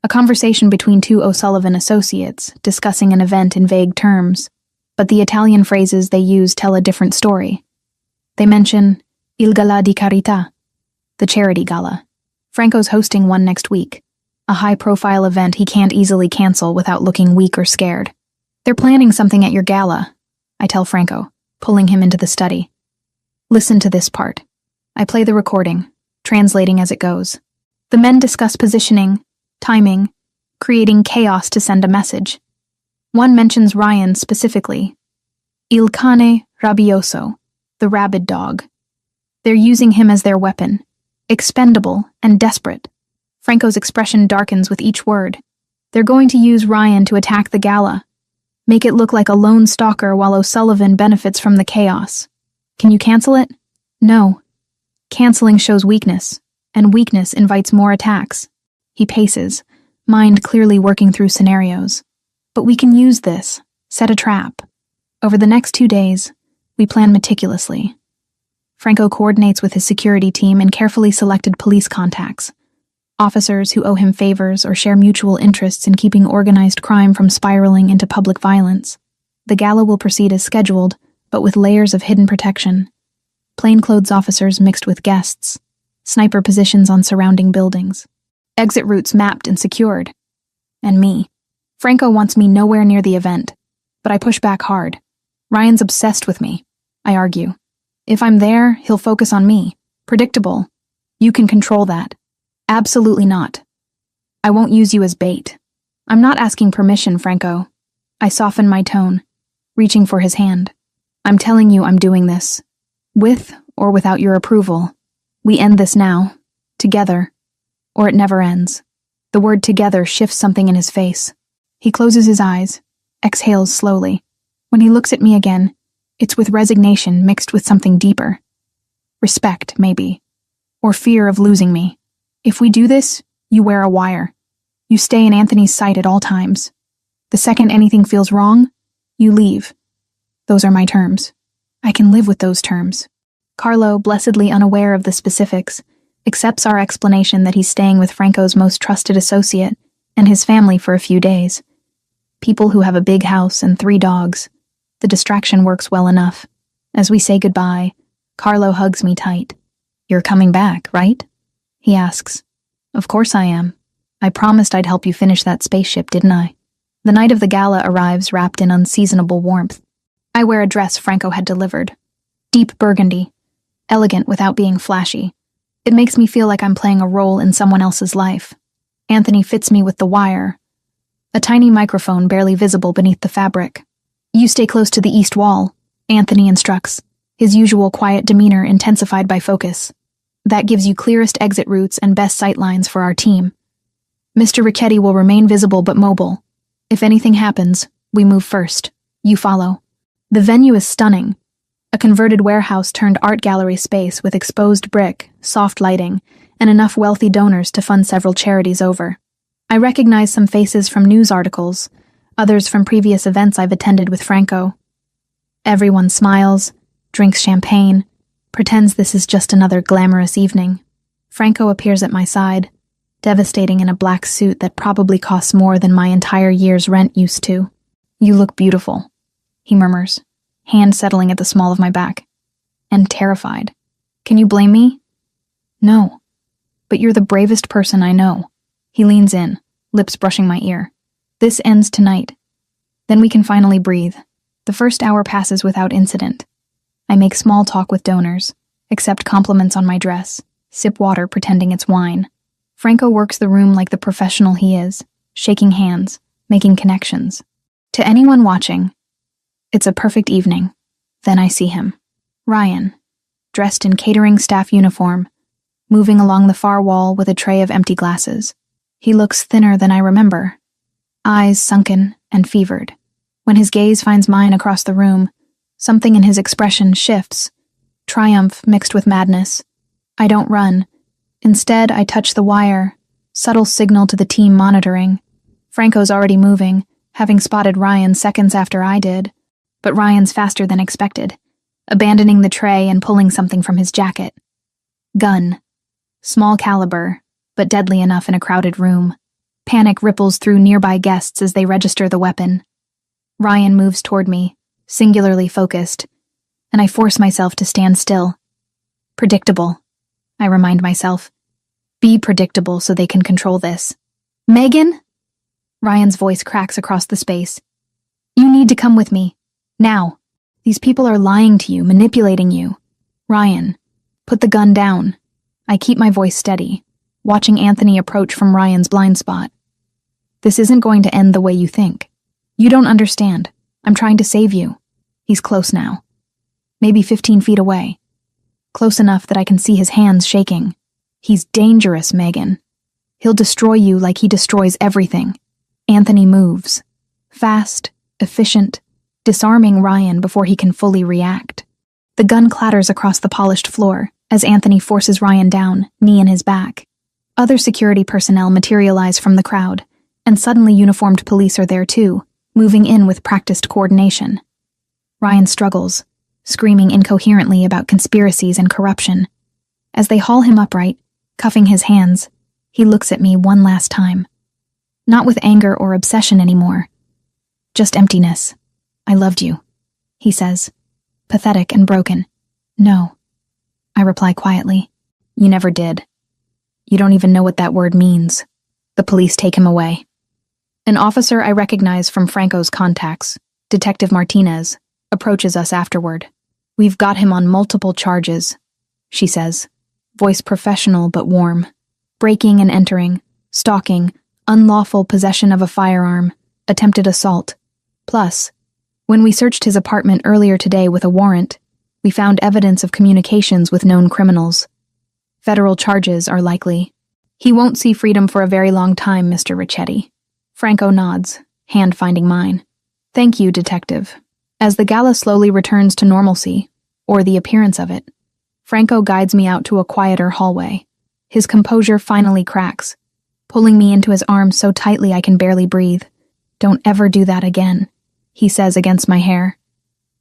A conversation between two O'Sullivan associates discussing an event in vague terms, but the Italian phrases they use tell a different story. They mention Il Gala di Carità, the charity gala. Franco's hosting one next week, a high-profile event he can't easily cancel without looking weak or scared. They're planning something at your gala, I tell Franco, pulling him into the study. Listen to this part. I play the recording, translating as it goes. The men discuss positioning, timing, creating chaos to send a message. One mentions Ryan specifically. Il cane rabbioso, the rabid dog. They're using him as their weapon, expendable and desperate. Franco's expression darkens with each word. They're going to use Ryan to attack the gala, make it look like a lone stalker while O'Sullivan benefits from the chaos. Can you cancel it? No. Canceling shows weakness, and weakness invites more attacks. He paces, mind clearly working through scenarios. But we can use this, set a trap. Over the next 2 days, we plan meticulously. Franco coordinates with his security team and carefully selected police contacts, officers who owe him favors or share mutual interests in keeping organized crime from spiraling into public violence. The gala will proceed as scheduled, but with layers of hidden protection. Plainclothes officers mixed with guests, sniper positions on surrounding buildings, exit routes mapped and secured. And me. Franco wants me nowhere near the event, but I push back hard. Ryan's obsessed with me, I argue. If I'm there, he'll focus on me. Predictable. You can control that. Absolutely not. I won't use you as bait. I'm not asking permission, Franco. I soften my tone, reaching for his hand. I'm telling you I'm doing this. With or without your approval. We end this now. Together. Or it never ends. The word together shifts something in his face. He closes his eyes, exhales slowly. When he looks at me again, it's with resignation mixed with something deeper. Respect, maybe. Or fear of losing me. If we do this, you wear a wire. You stay in Anthony's sight at all times. The second anything feels wrong, you leave. Those are my terms. I can live with those terms. Carlo, blessedly unaware of the specifics, accepts our explanation that he's staying with Franco's most trusted associate and his family for a few days. People who have a big house and 3 dogs. The distraction works well enough. As we say goodbye, Carlo hugs me tight. You're coming back, right? He asks. Of course I am. I promised I'd help you finish that spaceship, didn't I? The night of the gala arrives wrapped in unseasonable warmth. I wear a dress Franco had delivered. Deep burgundy. Elegant without being flashy. It makes me feel like I'm playing a role in someone else's life. Anthony fits me with the wire. A tiny microphone barely visible beneath the fabric. You stay close to the east wall, Anthony instructs, his usual quiet demeanor intensified by focus. That gives you clearest exit routes and best sight lines for our team. Mr. Ricchetti will remain visible but mobile. If anything happens, we move first. You follow. The venue is stunning. A converted warehouse turned art gallery space with exposed brick, soft lighting, and enough wealthy donors to fund several charities over. I recognize some faces from news articles, others from previous events I've attended with Franco. Everyone smiles, drinks champagne, pretends this is just another glamorous evening. Franco appears at my side, devastating in a black suit that probably costs more than my entire year's rent used to. You look beautiful, he murmurs, hand settling at the small of my back. And terrified. Can you blame me? No. But you're the bravest person I know. He leans in, lips brushing my ear. This ends tonight. Then we can finally breathe. The first hour passes without incident. I make small talk with donors, accept compliments on my dress, sip water pretending it's wine. Franco works the room like the professional he is, shaking hands, making connections. To anyone watching, it's a perfect evening. Then I see him. Ryan, dressed in catering staff uniform, moving along the far wall with a tray of empty glasses. He looks thinner than I remember, eyes sunken and fevered. When his gaze finds mine across the room, something in his expression shifts, triumph mixed with madness. I don't run. Instead, I touch the wire, subtle signal to the team monitoring. Franco's already moving, having spotted Ryan seconds after I did. But Ryan's faster than expected, abandoning the tray and pulling something from his jacket. Gun. Small caliber, but deadly enough in a crowded room. Panic ripples through nearby guests as they register the weapon. Ryan moves toward me, singularly focused, and I force myself to stand still. Predictable, I remind myself. Be predictable so they can control this. Megan? Ryan's voice cracks across the space. You need to come with me. Now. These people are lying to you, manipulating you. Ryan, put the gun down. I keep my voice steady, watching Anthony approach from Ryan's blind spot. This isn't going to end the way you think. You don't understand. I'm trying to save you. He's close now. Maybe 15 feet away. Close enough that I can see his hands shaking. He's dangerous, Megan. He'll destroy you like he destroys everything. Anthony moves. Fast, efficient, disarming Ryan before he can fully react. The gun clatters across the polished floor as Anthony forces Ryan down, knee in his back. Other security personnel materialize from the crowd, and suddenly uniformed police are there too, moving in with practiced coordination. Ryan struggles, screaming incoherently about conspiracies and corruption. As they haul him upright, cuffing his hands, he looks at me one last time. Not with anger or obsession anymore. Just emptiness. I loved you, he says, pathetic and broken. No, I reply quietly. You never did. You don't even know what that word means. The police take him away. An officer I recognize from Franco's contacts, Detective Martinez, approaches us afterward. We've got him on multiple charges, she says, voice professional but warm. Breaking and entering, stalking, unlawful possession of a firearm, attempted assault. Plus, when we searched his apartment earlier today with a warrant, we found evidence of communications with known criminals. Federal charges are likely. He won't see freedom for a very long time, Mr. Ricchetti. Franco nods, hand finding mine. Thank you, Detective. As the gala slowly returns to normalcy, or the appearance of it, Franco guides me out to a quieter hallway. His composure finally cracks, pulling me into his arms so tightly I can barely breathe. Don't ever do that again, he says against my hair.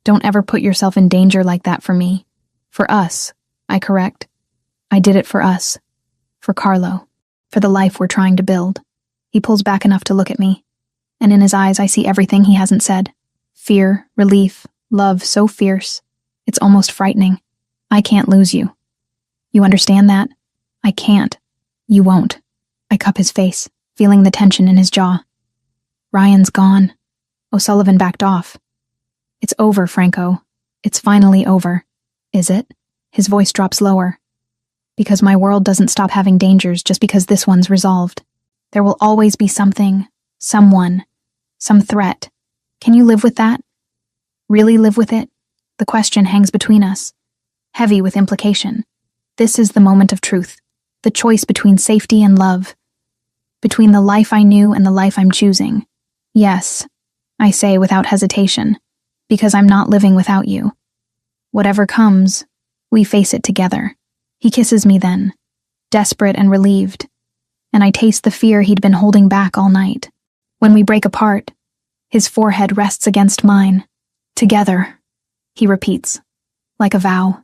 Don't ever put yourself in danger like that for me. For us, I correct. I did it for us. For Carlo. For the life we're trying to build. He pulls back enough to look at me, and in his eyes I see everything he hasn't said. Fear, relief, love so fierce. It's almost frightening. I can't lose you. You understand that? I can't. You won't. I cup his face, feeling the tension in his jaw. Ryan's gone. O'Sullivan backed off. It's over, Franco. It's finally over. Is it? His voice drops lower. Because my world doesn't stop having dangers just because this one's resolved. There will always be something, someone, some threat. Can you live with that? Really live with it? The question hangs between us, heavy with implication. This is the moment of truth, the choice between safety and love, between the life I knew and the life I'm choosing. Yes, I say without hesitation, because I'm not living without you. Whatever comes, we face it together. He kisses me then, desperate and relieved, and I taste the fear he'd been holding back all night. When we break apart, his forehead rests against mine. Together, he repeats, like a vow.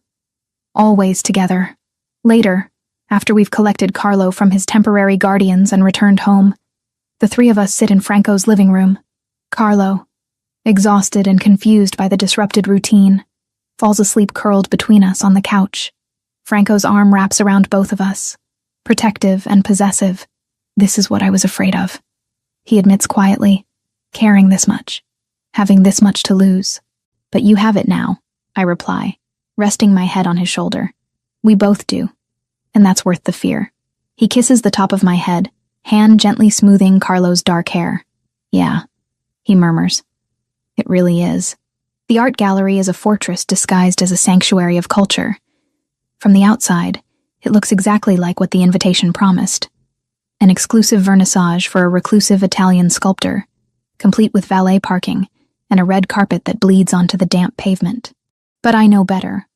Always together. Later, after we've collected Carlo from his temporary guardians and returned home, the three of us sit in Franco's living room. Carlo, exhausted and confused by the disrupted routine, falls asleep curled between us on the couch. Franco's arm wraps around both of us, protective and possessive. This is what I was afraid of. He admits quietly, caring this much, having this much to lose. But you have it now, I reply, resting my head on his shoulder. We both do, and that's worth the fear. He kisses the top of my head, hand gently smoothing Carlo's dark hair. Yeah, he murmurs. It really is. The art gallery is a fortress disguised as a sanctuary of culture. From the outside, it looks exactly like what the invitation promised. An exclusive vernissage for a reclusive Italian sculptor, complete with valet parking and a red carpet that bleeds onto the damp pavement. But I know better.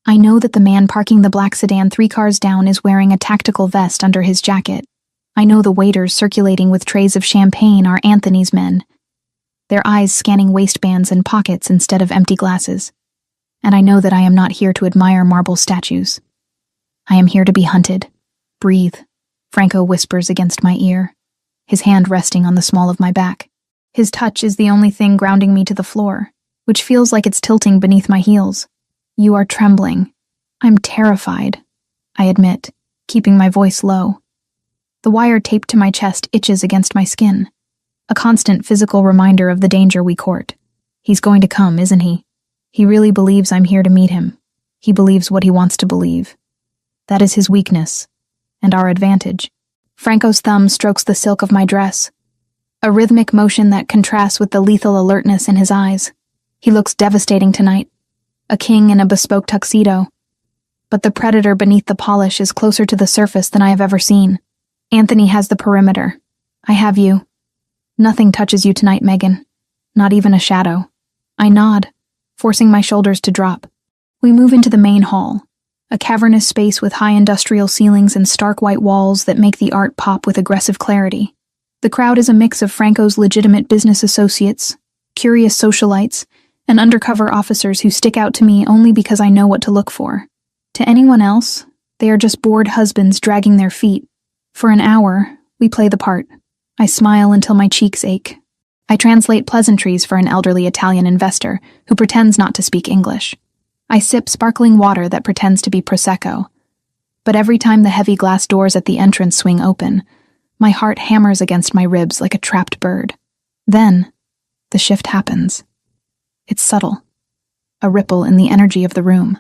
I know that the man parking the black sedan 3 cars down is wearing a tactical vest under his jacket. I know the waiters circulating with trays of champagne are Anthony's men, their eyes scanning waistbands and pockets instead of empty glasses. And I know that I am not here to admire marble statues. I am here to be hunted. Breathe, Franco whispers against my ear, his hand resting on the small of my back. His touch is the only thing grounding me to the floor, which feels like it's tilting beneath my heels. You are trembling. I'm terrified, I admit, keeping my voice low. The wire taped to my chest itches against my skin, a constant physical reminder of the danger we court. He's going to come, isn't he? He really believes I'm here to meet him. He believes what he wants to believe. That is his weakness, and our advantage. Franco's thumb strokes the silk of my dress, a rhythmic motion that contrasts with the lethal alertness in his eyes. He looks devastating tonight, a king in a bespoke tuxedo. But the predator beneath the polish is closer to the surface than I have ever seen. Anthony has the perimeter. I have you. Nothing touches you tonight, Megan. Not even a shadow. I nod, forcing my shoulders to drop. We move into the main hall, a cavernous space with high industrial ceilings and stark white walls that make the art pop with aggressive clarity. The crowd is a mix of Franco's legitimate business associates, curious socialites, and undercover officers who stick out to me only because I know what to look for. To anyone else, they are just bored husbands dragging their feet. For an hour, we play the part. I smile until my cheeks ache. I translate pleasantries for an elderly Italian investor who pretends not to speak English. I sip sparkling water that pretends to be Prosecco. But every time the heavy glass doors at the entrance swing open, my heart hammers against my ribs like a trapped bird. Then, the shift happens. It's subtle. A ripple in the energy of the room.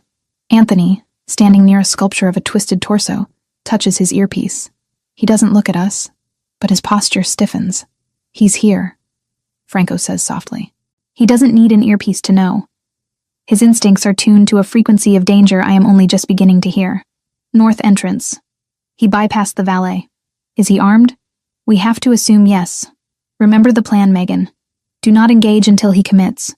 Anthony, standing near a sculpture of a twisted torso, touches his earpiece. He doesn't look at us, but his posture stiffens. He's here, Franco says softly. He doesn't need an earpiece to know. His instincts are tuned to a frequency of danger I am only just beginning to hear. North entrance. He bypassed the valet. Is he armed? We have to assume yes. Remember the plan, Megan. Do not engage until he commits.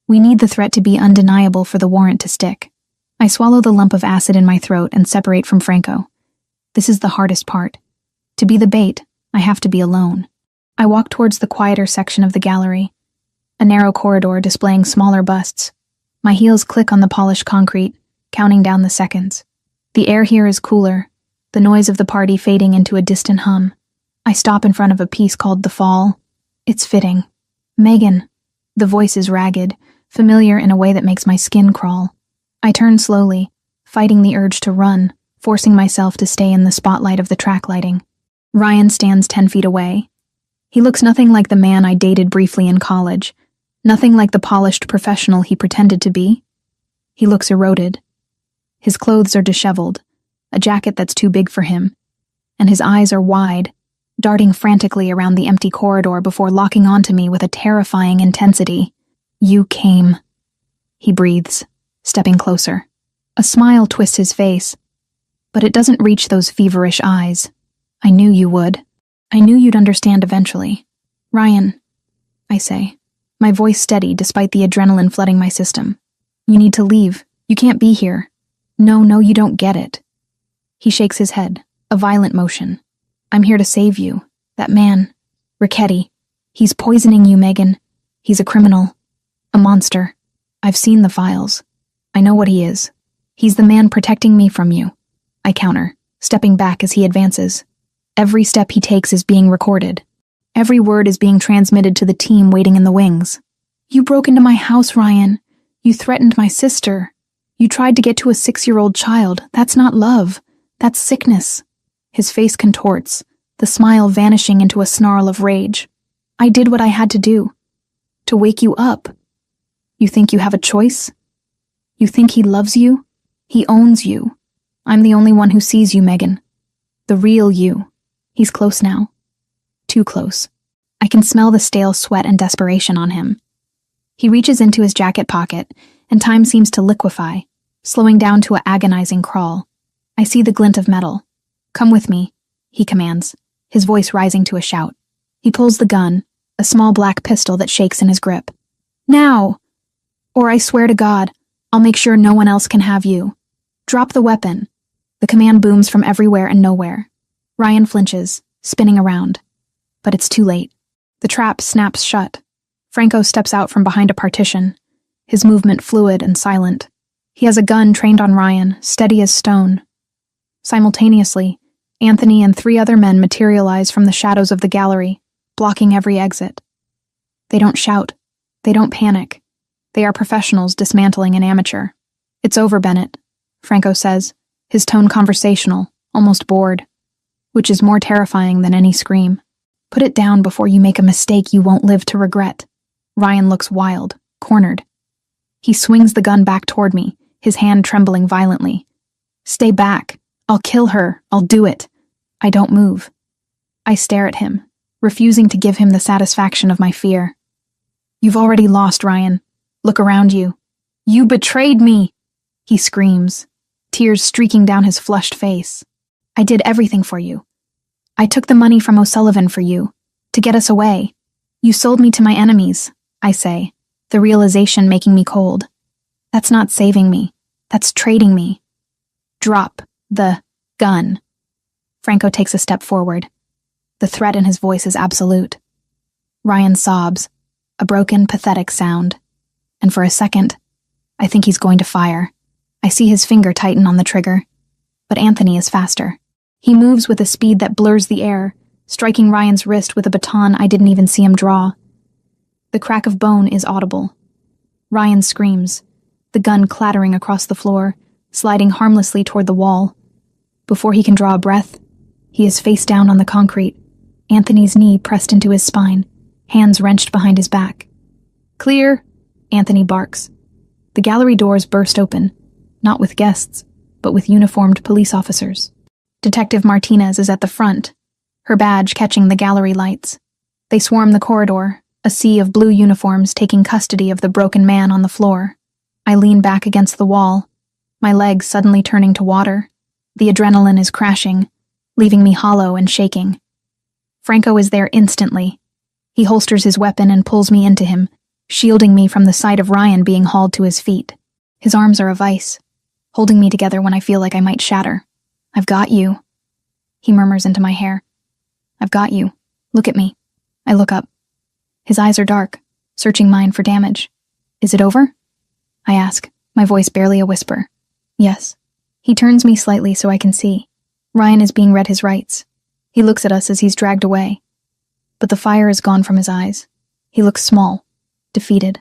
We need the threat to be undeniable for the warrant to stick. I swallow the lump of acid in my throat and separate from Franco. This is the hardest part. To be the bait, I have to be alone. I walk towards the quieter section of the gallery, a narrow corridor displaying smaller busts. My heels click on the polished concrete, counting down the seconds. The air here is cooler, the noise of the party fading into a distant hum. I stop in front of a piece called The Fall. It's fitting. Megan. The voice is ragged, familiar in a way that makes my skin crawl. I turn slowly, fighting the urge to run, forcing myself to stay in the spotlight of the track lighting. Ryan stands 10 feet away. He looks nothing like the man I dated briefly in college, nothing like the polished professional he pretended to be. He looks eroded. His clothes are disheveled, a jacket that's too big for him, and his eyes are wide, darting frantically around the empty corridor before locking onto me with a terrifying intensity. You came, he breathes, stepping closer. A smile twists his face, but it doesn't reach those feverish eyes. I knew you would. I knew you'd understand eventually. Ryan, I say, my voice steady despite the adrenaline flooding my system. You need to leave. You can't be here. No, you don't get it. He shakes his head, a violent motion. I'm here to save you. That man, Ricchetti, he's poisoning you, Megan. He's a criminal. A monster. I've seen the files. I know what he is. He's the man protecting me from you. I counter, stepping back as he advances. Every step he takes is being recorded. Every word is being transmitted to the team waiting in the wings. You broke into my house, Ryan. You threatened my sister. You tried to get to a 6-year-old child. That's not love. That's sickness. His face contorts, the smile vanishing into a snarl of rage. I did what I had to do. To wake you up. You think you have a choice? You think he loves you? He owns you. I'm the only one who sees you, Megan. The real you. He's close now. Too close. I can smell the stale sweat and desperation on him. He reaches into his jacket pocket, and time seems to liquefy, slowing down to an agonizing crawl. I see the glint of metal. Come with me, he commands, his voice rising to a shout. He pulls the gun, a small black pistol that shakes in his grip. Now! Or I swear to God, I'll make sure no one else can have you. Drop the weapon. The command booms from everywhere and nowhere. Ryan flinches, spinning around. But it's too late. The trap snaps shut. Franco steps out from behind a partition, his movement fluid and silent. He has a gun trained on Ryan, steady as stone. Simultaneously, Anthony and 3 other men materialize from the shadows of the gallery, blocking every exit. They don't shout. They don't panic. They are professionals dismantling an amateur. It's over, Bennett, Franco says, his tone conversational, almost bored, which is more terrifying than any scream. Put it down before you make a mistake you won't live to regret. Ryan looks wild, cornered. He swings the gun back toward me, his hand trembling violently. Stay back. I'll kill her. I'll do it. I don't move. I stare at him, refusing to give him the satisfaction of my fear. You've already lost, Ryan. Look around you. You betrayed me, he screams, tears streaking down his flushed face. I did everything for you. I took the money from O'Sullivan for you, to get us away. You sold me to my enemies, I say, the realization making me cold. That's not saving me. That's trading me. Drop the gun. Franco takes a step forward. The threat in his voice is absolute. Ryan sobs, a broken, pathetic sound. And for a second, I think he's going to fire. I see his finger tighten on the trigger. But Anthony is faster. He moves with a speed that blurs the air, striking Ryan's wrist with a baton I didn't even see him draw. The crack of bone is audible. Ryan screams, the gun clattering across the floor, sliding harmlessly toward the wall. Before he can draw a breath, he is face down on the concrete, Anthony's knee pressed into his spine, hands wrenched behind his back. Clear, Anthony barks. The gallery doors burst open, not with guests, but with uniformed police officers. Detective Martinez is at the front, her badge catching the gallery lights. They swarm the corridor, a sea of blue uniforms taking custody of the broken man on the floor. I lean back against the wall, my legs suddenly turning to water. The adrenaline is crashing, leaving me hollow and shaking. Franco is there instantly. He holsters his weapon and pulls me into him, shielding me from the sight of Ryan being hauled to his feet. His arms are a vice, holding me together when I feel like I might shatter. I've got you, he murmurs into my hair. I've got you. Look at me. I look up. His eyes are dark, searching mine for damage. Is it over? I ask, my voice barely a whisper. Yes. He turns me slightly so I can see. Ryan is being read his rights. He looks at us as he's dragged away. But the fire is gone from his eyes. He looks small, defeated.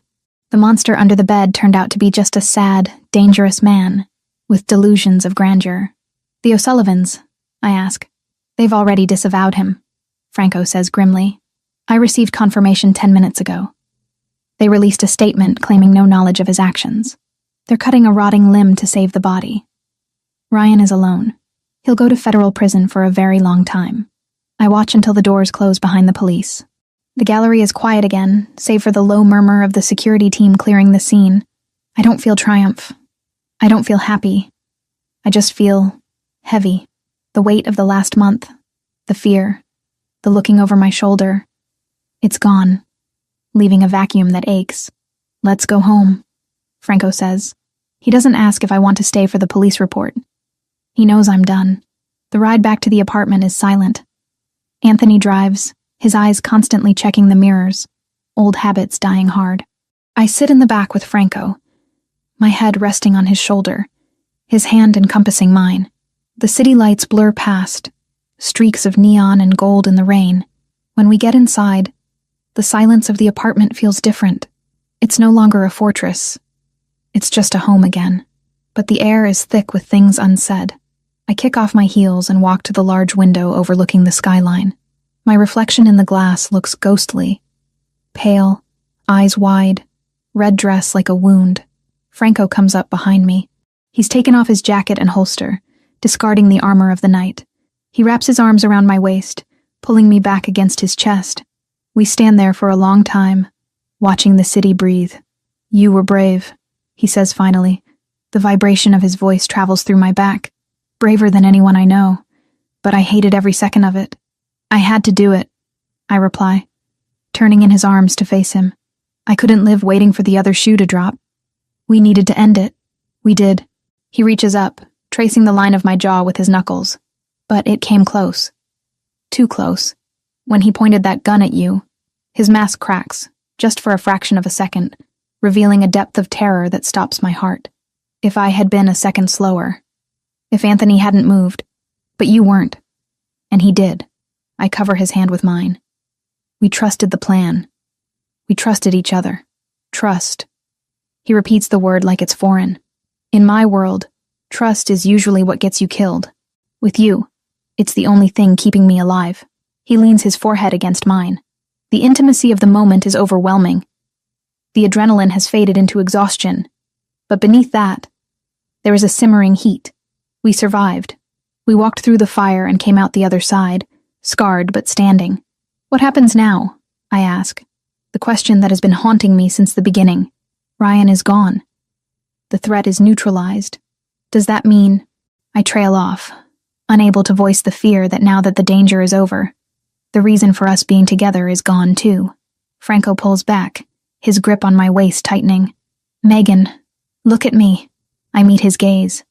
The monster under the bed turned out to be just a sad, dangerous man, with delusions of grandeur. The O'Sullivans, I ask. They've already disavowed him, Franco says grimly. I received confirmation 10 minutes ago. They released a statement claiming no knowledge of his actions. They're cutting a rotting limb to save the body. Ryan is alone. He'll go to federal prison for a very long time. I watch until the doors close behind the police. The gallery is quiet again, save for the low murmur of the security team clearing the scene. I don't feel triumph. I don't feel happy. I just feel heavy. The weight of the last month, the fear, the looking over my shoulder. It's gone, leaving a vacuum that aches. Let's go home, Franco says. He doesn't ask if I want to stay for the police report. He knows I'm done. The ride back to the apartment is silent. Anthony drives, his eyes constantly checking the mirrors, old habits dying hard. I sit in the back with Franco, my head resting on his shoulder, his hand encompassing mine. The city lights blur past, streaks of neon and gold in the rain. When we get inside, the silence of the apartment feels different. It's no longer a fortress. It's just a home again. But the air is thick with things unsaid. I kick off my heels and walk to the large window overlooking the skyline. My reflection in the glass looks ghostly. Pale, eyes wide, red dress like a wound. Franco comes up behind me. He's taken off his jacket and holster, discarding the armor of the night. He wraps his arms around my waist, pulling me back against his chest. We stand there for a long time, watching the city breathe. "You were brave," he says finally. The vibration of his voice travels through my back. Braver than anyone I know, but I hated every second of it. "I had to do it," I reply, turning in his arms to face him. I couldn't live waiting for the other shoe to drop. We needed to end it. We did. He reaches up, tracing the line of my jaw with his knuckles. But it came close. Too close. When he pointed that gun at you, his mask cracks, just for a fraction of a second, revealing a depth of terror that stops my heart. If I had been a second slower. If Anthony hadn't moved. But you weren't. And he did. I cover his hand with mine. We trusted the plan. We trusted each other. Trust. He repeats the word like it's foreign. In my world, trust is usually what gets you killed. With you, it's the only thing keeping me alive. He leans his forehead against mine. The intimacy of the moment is overwhelming. The adrenaline has faded into exhaustion. But beneath that, there is a simmering heat. We survived. We walked through the fire and came out the other side, scarred but standing. What happens now? I ask. The question that has been haunting me since the beginning. Ryan is gone. The threat is neutralized. Does that mean... I trail off, unable to voice the fear that now that the danger is over, the reason for us being together is gone too. Franco pulls back, his grip on my waist tightening. "Megan, look at me." I meet his gaze.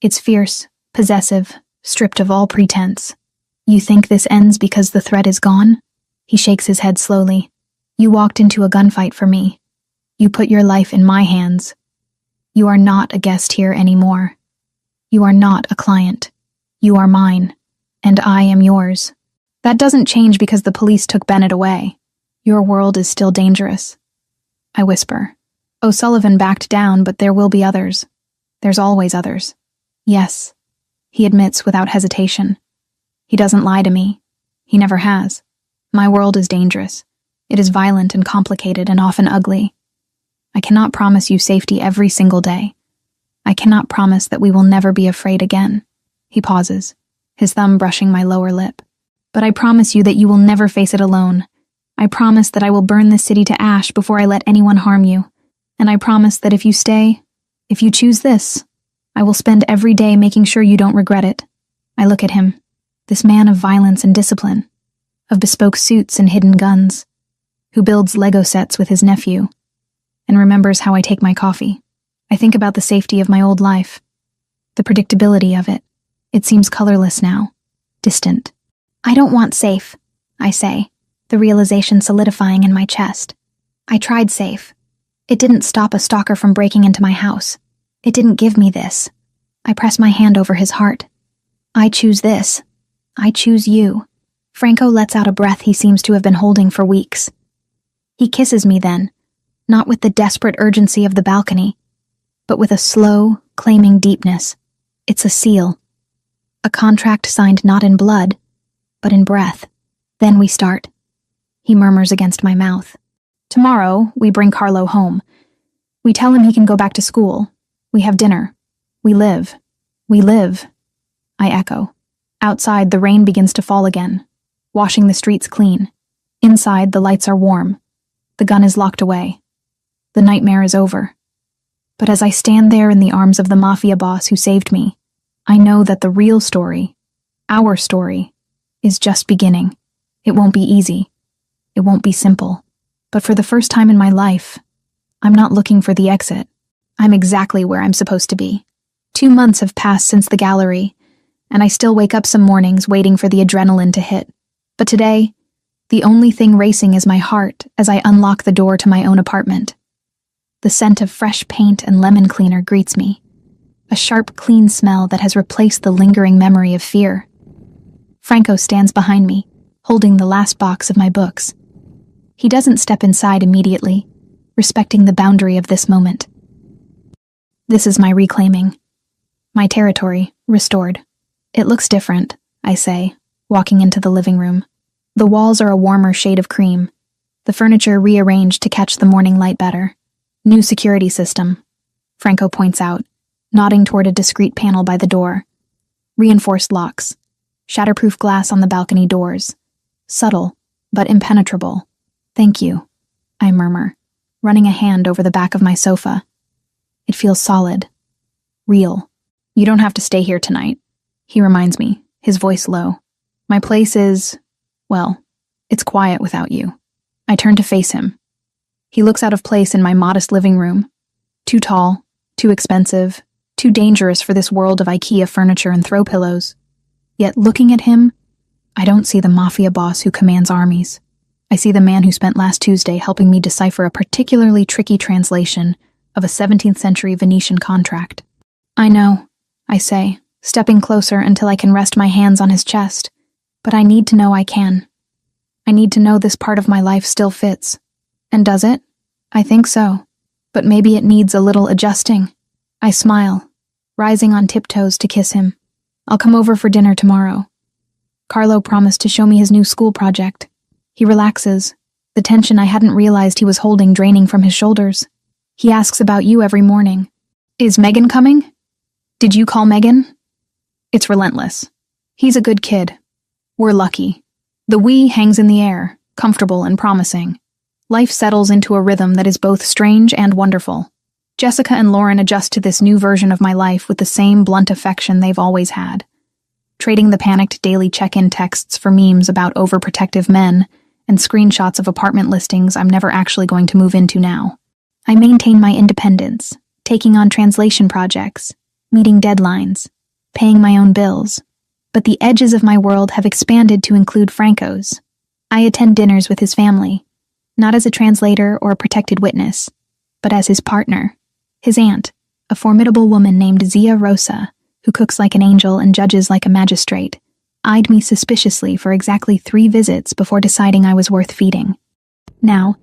It's fierce, possessive, stripped of all pretense. "You think this ends because the threat is gone?" He shakes his head slowly. "You walked into a gunfight for me. You put your life in my hands. You are not a guest here anymore. You are not a client. You are mine, and I am yours. That doesn't change because the police took Bennett away. Your world is still dangerous." I whisper. "O'Sullivan backed down, but there will be others. There's always others." "Yes," he admits without hesitation. He doesn't lie to me. He never has. My world is dangerous. It is violent and complicated and often ugly. I cannot promise you safety every single day. I cannot promise that we will never be afraid again. He pauses, his thumb brushing my lower lip. But I promise you that you will never face it alone. I promise that I will burn this city to ash before I let anyone harm you. And I promise that if you stay, if you choose this, I will spend every day making sure you don't regret it. I look at him, this man of violence and discipline, of bespoke suits and hidden guns, who builds Lego sets with his nephew, and remembers how I take my coffee. I think about the safety of my old life, the predictability of it. It seems colorless now, distant. "I don't want safe," I say, the realization solidifying in my chest. I tried safe. It didn't stop a stalker from breaking into my house. It didn't give me this. I press my hand over his heart. I choose this. I choose you. Franco lets out a breath he seems to have been holding for weeks. He kisses me then, not with the desperate urgency of the balcony, but with a slow, claiming deepness. It's a seal. A contract signed not in blood, but in breath. Then we start. He murmurs against my mouth. Tomorrow, we bring Carlo home. We tell him he can go back to school. We have dinner. We live. We live. I echo. Outside, the rain begins to fall again, washing the streets clean. Inside, the lights are warm. The gun is locked away. The nightmare is over. But as I stand there in the arms of the mafia boss who saved me, I know that the real story, our story, is just beginning. It won't be easy. It won't be simple. But for the first time in my life, I'm not looking for the exit. I'm exactly where I'm supposed to be. 2 months have passed since the gallery, and I still wake up some mornings waiting for the adrenaline to hit. But today, the only thing racing is my heart as I unlock the door to my own apartment. The scent of fresh paint and lemon cleaner greets me, a sharp, clean smell that has replaced the lingering memory of fear. Franco stands behind me, holding the last box of my books. He doesn't step inside immediately, respecting the boundary of this moment. This is my reclaiming. My territory, restored. It looks different, I say, walking into the living room. The walls are a warmer shade of cream, the furniture rearranged to catch the morning light better. New security system, Franco points out, nodding toward a discreet panel by the door. Reinforced locks, shatterproof glass on the balcony doors. Subtle, but impenetrable. Thank you, I murmur, running a hand over the back of my sofa. It feels solid. Real. You don't have to stay here tonight, he reminds me, his voice low. My place is, well, it's quiet without you. I turn to face him. He looks out of place in my modest living room. Too tall, too expensive, too dangerous for this world of IKEA furniture and throw pillows. Yet looking at him, I don't see the mafia boss who commands armies. I see the man who spent last Tuesday helping me decipher a particularly tricky translation of a 17th century Venetian contract. I know, I say, stepping closer until I can rest my hands on his chest, but I need to know I can. I need to know this part of my life still fits. And does it? I think so. But maybe it needs a little adjusting. I smile, rising on tiptoes to kiss him. I'll come over for dinner tomorrow. Carlo promised to show me his new school project. He relaxes, the tension I hadn't realized he was holding draining from his shoulders. He asks about you every morning. Is Megan coming? Did you call Megan? It's relentless. He's a good kid. We're lucky. The we hangs in the air, comfortable and promising. Life settles into a rhythm that is both strange and wonderful. Jessica and Lauren adjust to this new version of my life with the same blunt affection they've always had. Trading the panicked daily check-in texts for memes about overprotective men and screenshots of apartment listings I'm never actually going to move into now. I maintain my independence, taking on translation projects, meeting deadlines, paying my own bills. But the edges of my world have expanded to include Franco's. I attend dinners with his family, not as a translator or a protected witness, but as his partner. His aunt, a formidable woman named Zia Rosa, who cooks like an angel and judges like a magistrate, eyed me suspiciously for exactly 3 visits before deciding I was worth feeding. Now,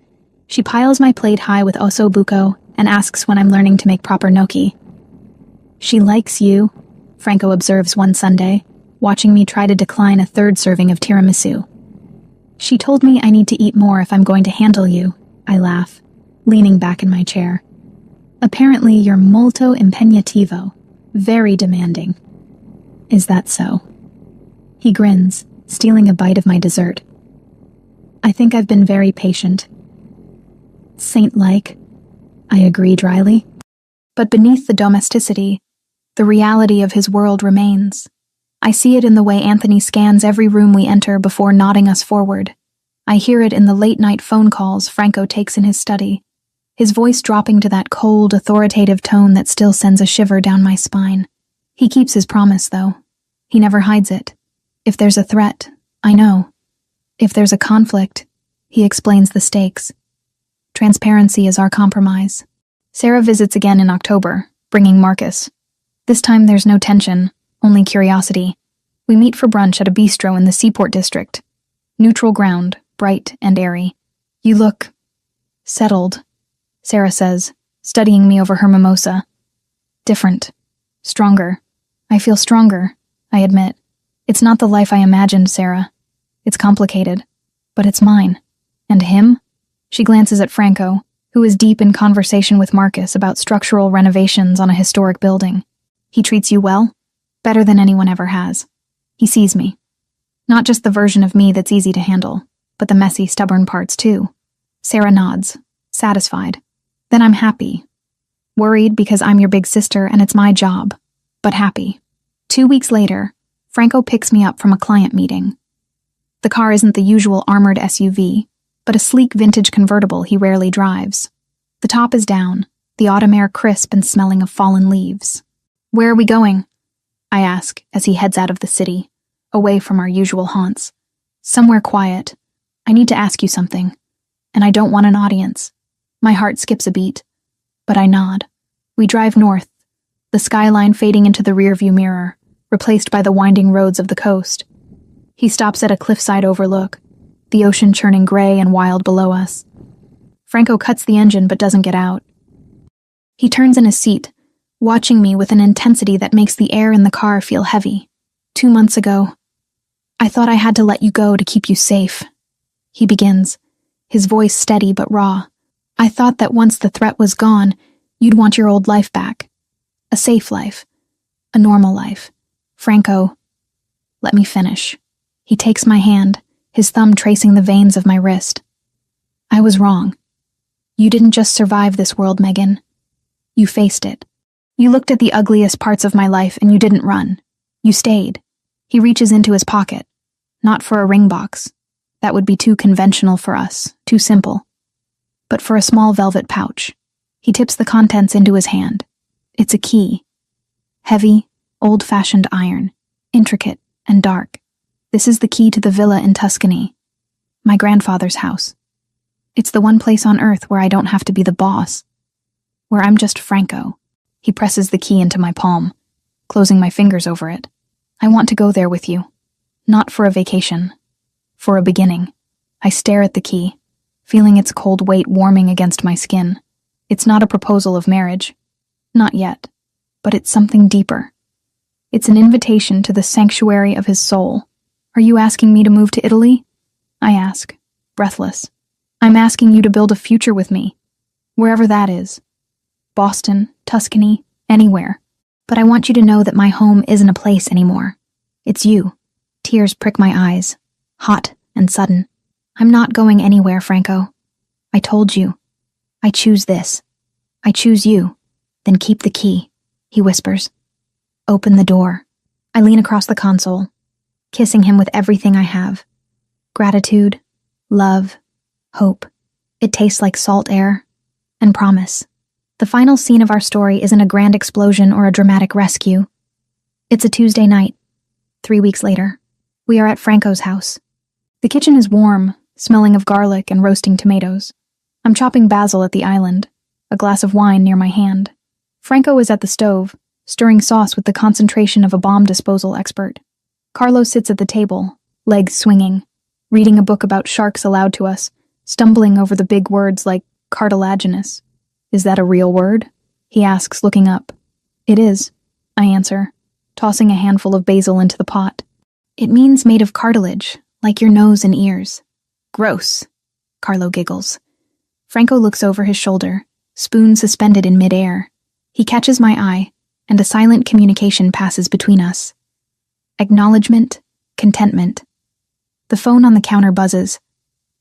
she piles my plate high with osso buco and asks when I'm learning to make proper gnocchi. She likes you, Franco observes one Sunday, watching me try to decline a 3rd serving of tiramisu. She told me I need to eat more if I'm going to handle you, I laugh, leaning back in my chair. Apparently you're molto impegnativo, very demanding. Is that so? He grins, stealing a bite of my dessert. I think I've been very patient. Saint-like, I agree dryly. But beneath the domesticity, the reality of his world remains. I see it in the way Anthony scans every room we enter before nodding us forward. I hear it in the late-night phone calls Franco takes in his study, his voice dropping to that cold, authoritative tone that still sends a shiver down my spine. He keeps his promise, though. He never hides it. If there's a threat, I know. If there's a conflict, he explains the stakes. Transparency is our compromise. Sarah visits again in October, bringing Marcus. This time there's no tension, only curiosity. We meet for brunch at a bistro in the Seaport District. Neutral ground, bright and airy. You look settled, Sarah says, studying me over her mimosa. Different. Stronger. I feel stronger, I admit. It's not the life I imagined, Sarah. It's complicated, but it's mine. And him? She glances at Franco, who is deep in conversation with Marcus about structural renovations on a historic building. He treats you well? Better than anyone ever has. He sees me. Not just the version of me that's easy to handle, but the messy, stubborn parts too. Sarah nods, satisfied. Then I'm happy. Worried because I'm your big sister and it's my job, but happy. 2 weeks later, Franco picks me up from a client meeting. The car isn't the usual armored SUV, but a sleek vintage convertible he rarely drives. The top is down, the autumn air crisp and smelling of fallen leaves. Where are we going? I ask as he heads out of the city, away from our usual haunts. Somewhere quiet. I need to ask you something, and I don't want an audience. My heart skips a beat, but I nod. We drive north, the skyline fading into the rearview mirror, replaced by the winding roads of the coast. He stops at a cliffside overlook, the ocean churning gray and wild below us. Franco cuts the engine but doesn't get out. He turns in his seat, watching me with an intensity that makes the air in the car feel heavy. 2 months ago, I thought I had to let you go to keep you safe. He begins, his voice steady but raw. I thought that once the threat was gone, you'd want your old life back. A safe life. A normal life. Franco, let me finish. He takes my hand, his thumb tracing the veins of my wrist. I was wrong. You didn't just survive this world, Megan. You faced it. You looked at the ugliest parts of my life and you didn't run. You stayed. He reaches into his pocket. Not for a ring box. That would be too conventional for us, too simple. But for a small velvet pouch. He tips the contents into his hand. It's a key. Heavy, old-fashioned iron. Intricate and dark. This is the key to the villa in Tuscany. My grandfather's house. It's the one place on earth where I don't have to be the boss. Where I'm just Franco. He presses the key into my palm, closing my fingers over it. I want to go there with you. Not for a vacation. For a beginning. I stare at the key, feeling its cold weight warming against my skin. It's not a proposal of marriage. Not yet. But it's something deeper. It's an invitation to the sanctuary of his soul. Are you asking me to move to Italy? I ask, breathless. I'm asking you to build a future with me. Wherever that is. Boston, Tuscany, anywhere. But I want you to know that my home isn't a place anymore. It's you. Tears prick my eyes. Hot and sudden. I'm not going anywhere, Franco. I told you. I choose this. I choose you. Then keep the key, he whispers. Open the door. I lean across the console, kissing him with everything I have. Gratitude, love, hope. It tastes like salt air, and promise. The final scene of our story isn't a grand explosion or a dramatic rescue. It's a Tuesday night. 3 weeks later, we are at Franco's house. The kitchen is warm, smelling of garlic and roasting tomatoes. I'm chopping basil at the island, a glass of wine near my hand. Franco is at the stove, stirring sauce with the concentration of a bomb disposal expert. Carlo sits at the table, legs swinging, reading a book about sharks aloud to us, stumbling over the big words like cartilaginous. Is that a real word? He asks, looking up. It is, I answer, tossing a handful of basil into the pot. It means made of cartilage, like your nose and ears. Gross, Carlo giggles. Franco looks over his shoulder, spoon suspended in midair. He catches my eye, and a silent communication passes between us. Acknowledgement, contentment. The phone on the counter buzzes.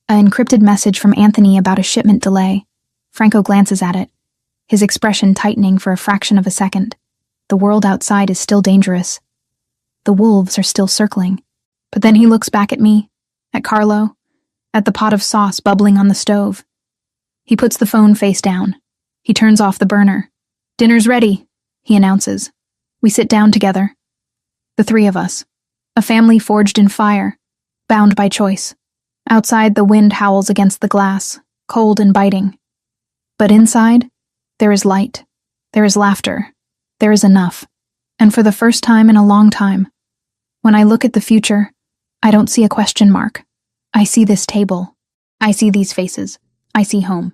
An encrypted message from Anthony about a shipment delay. Franco glances at it, his expression tightening for a fraction of a second. The world outside is still dangerous. The wolves are still circling. But then he looks back at me, at Carlo, at the pot of sauce bubbling on the stove. He puts the phone face down. He turns off the burner. Dinner's ready, he announces. We sit down together. The three of us. A family forged in fire, bound by choice. Outside, the wind howls against the glass, cold and biting. But inside, there is light. There is laughter. There is enough. And for the first time in a long time, when I look at the future, I don't see a question mark. I see this table. I see these faces. I see home.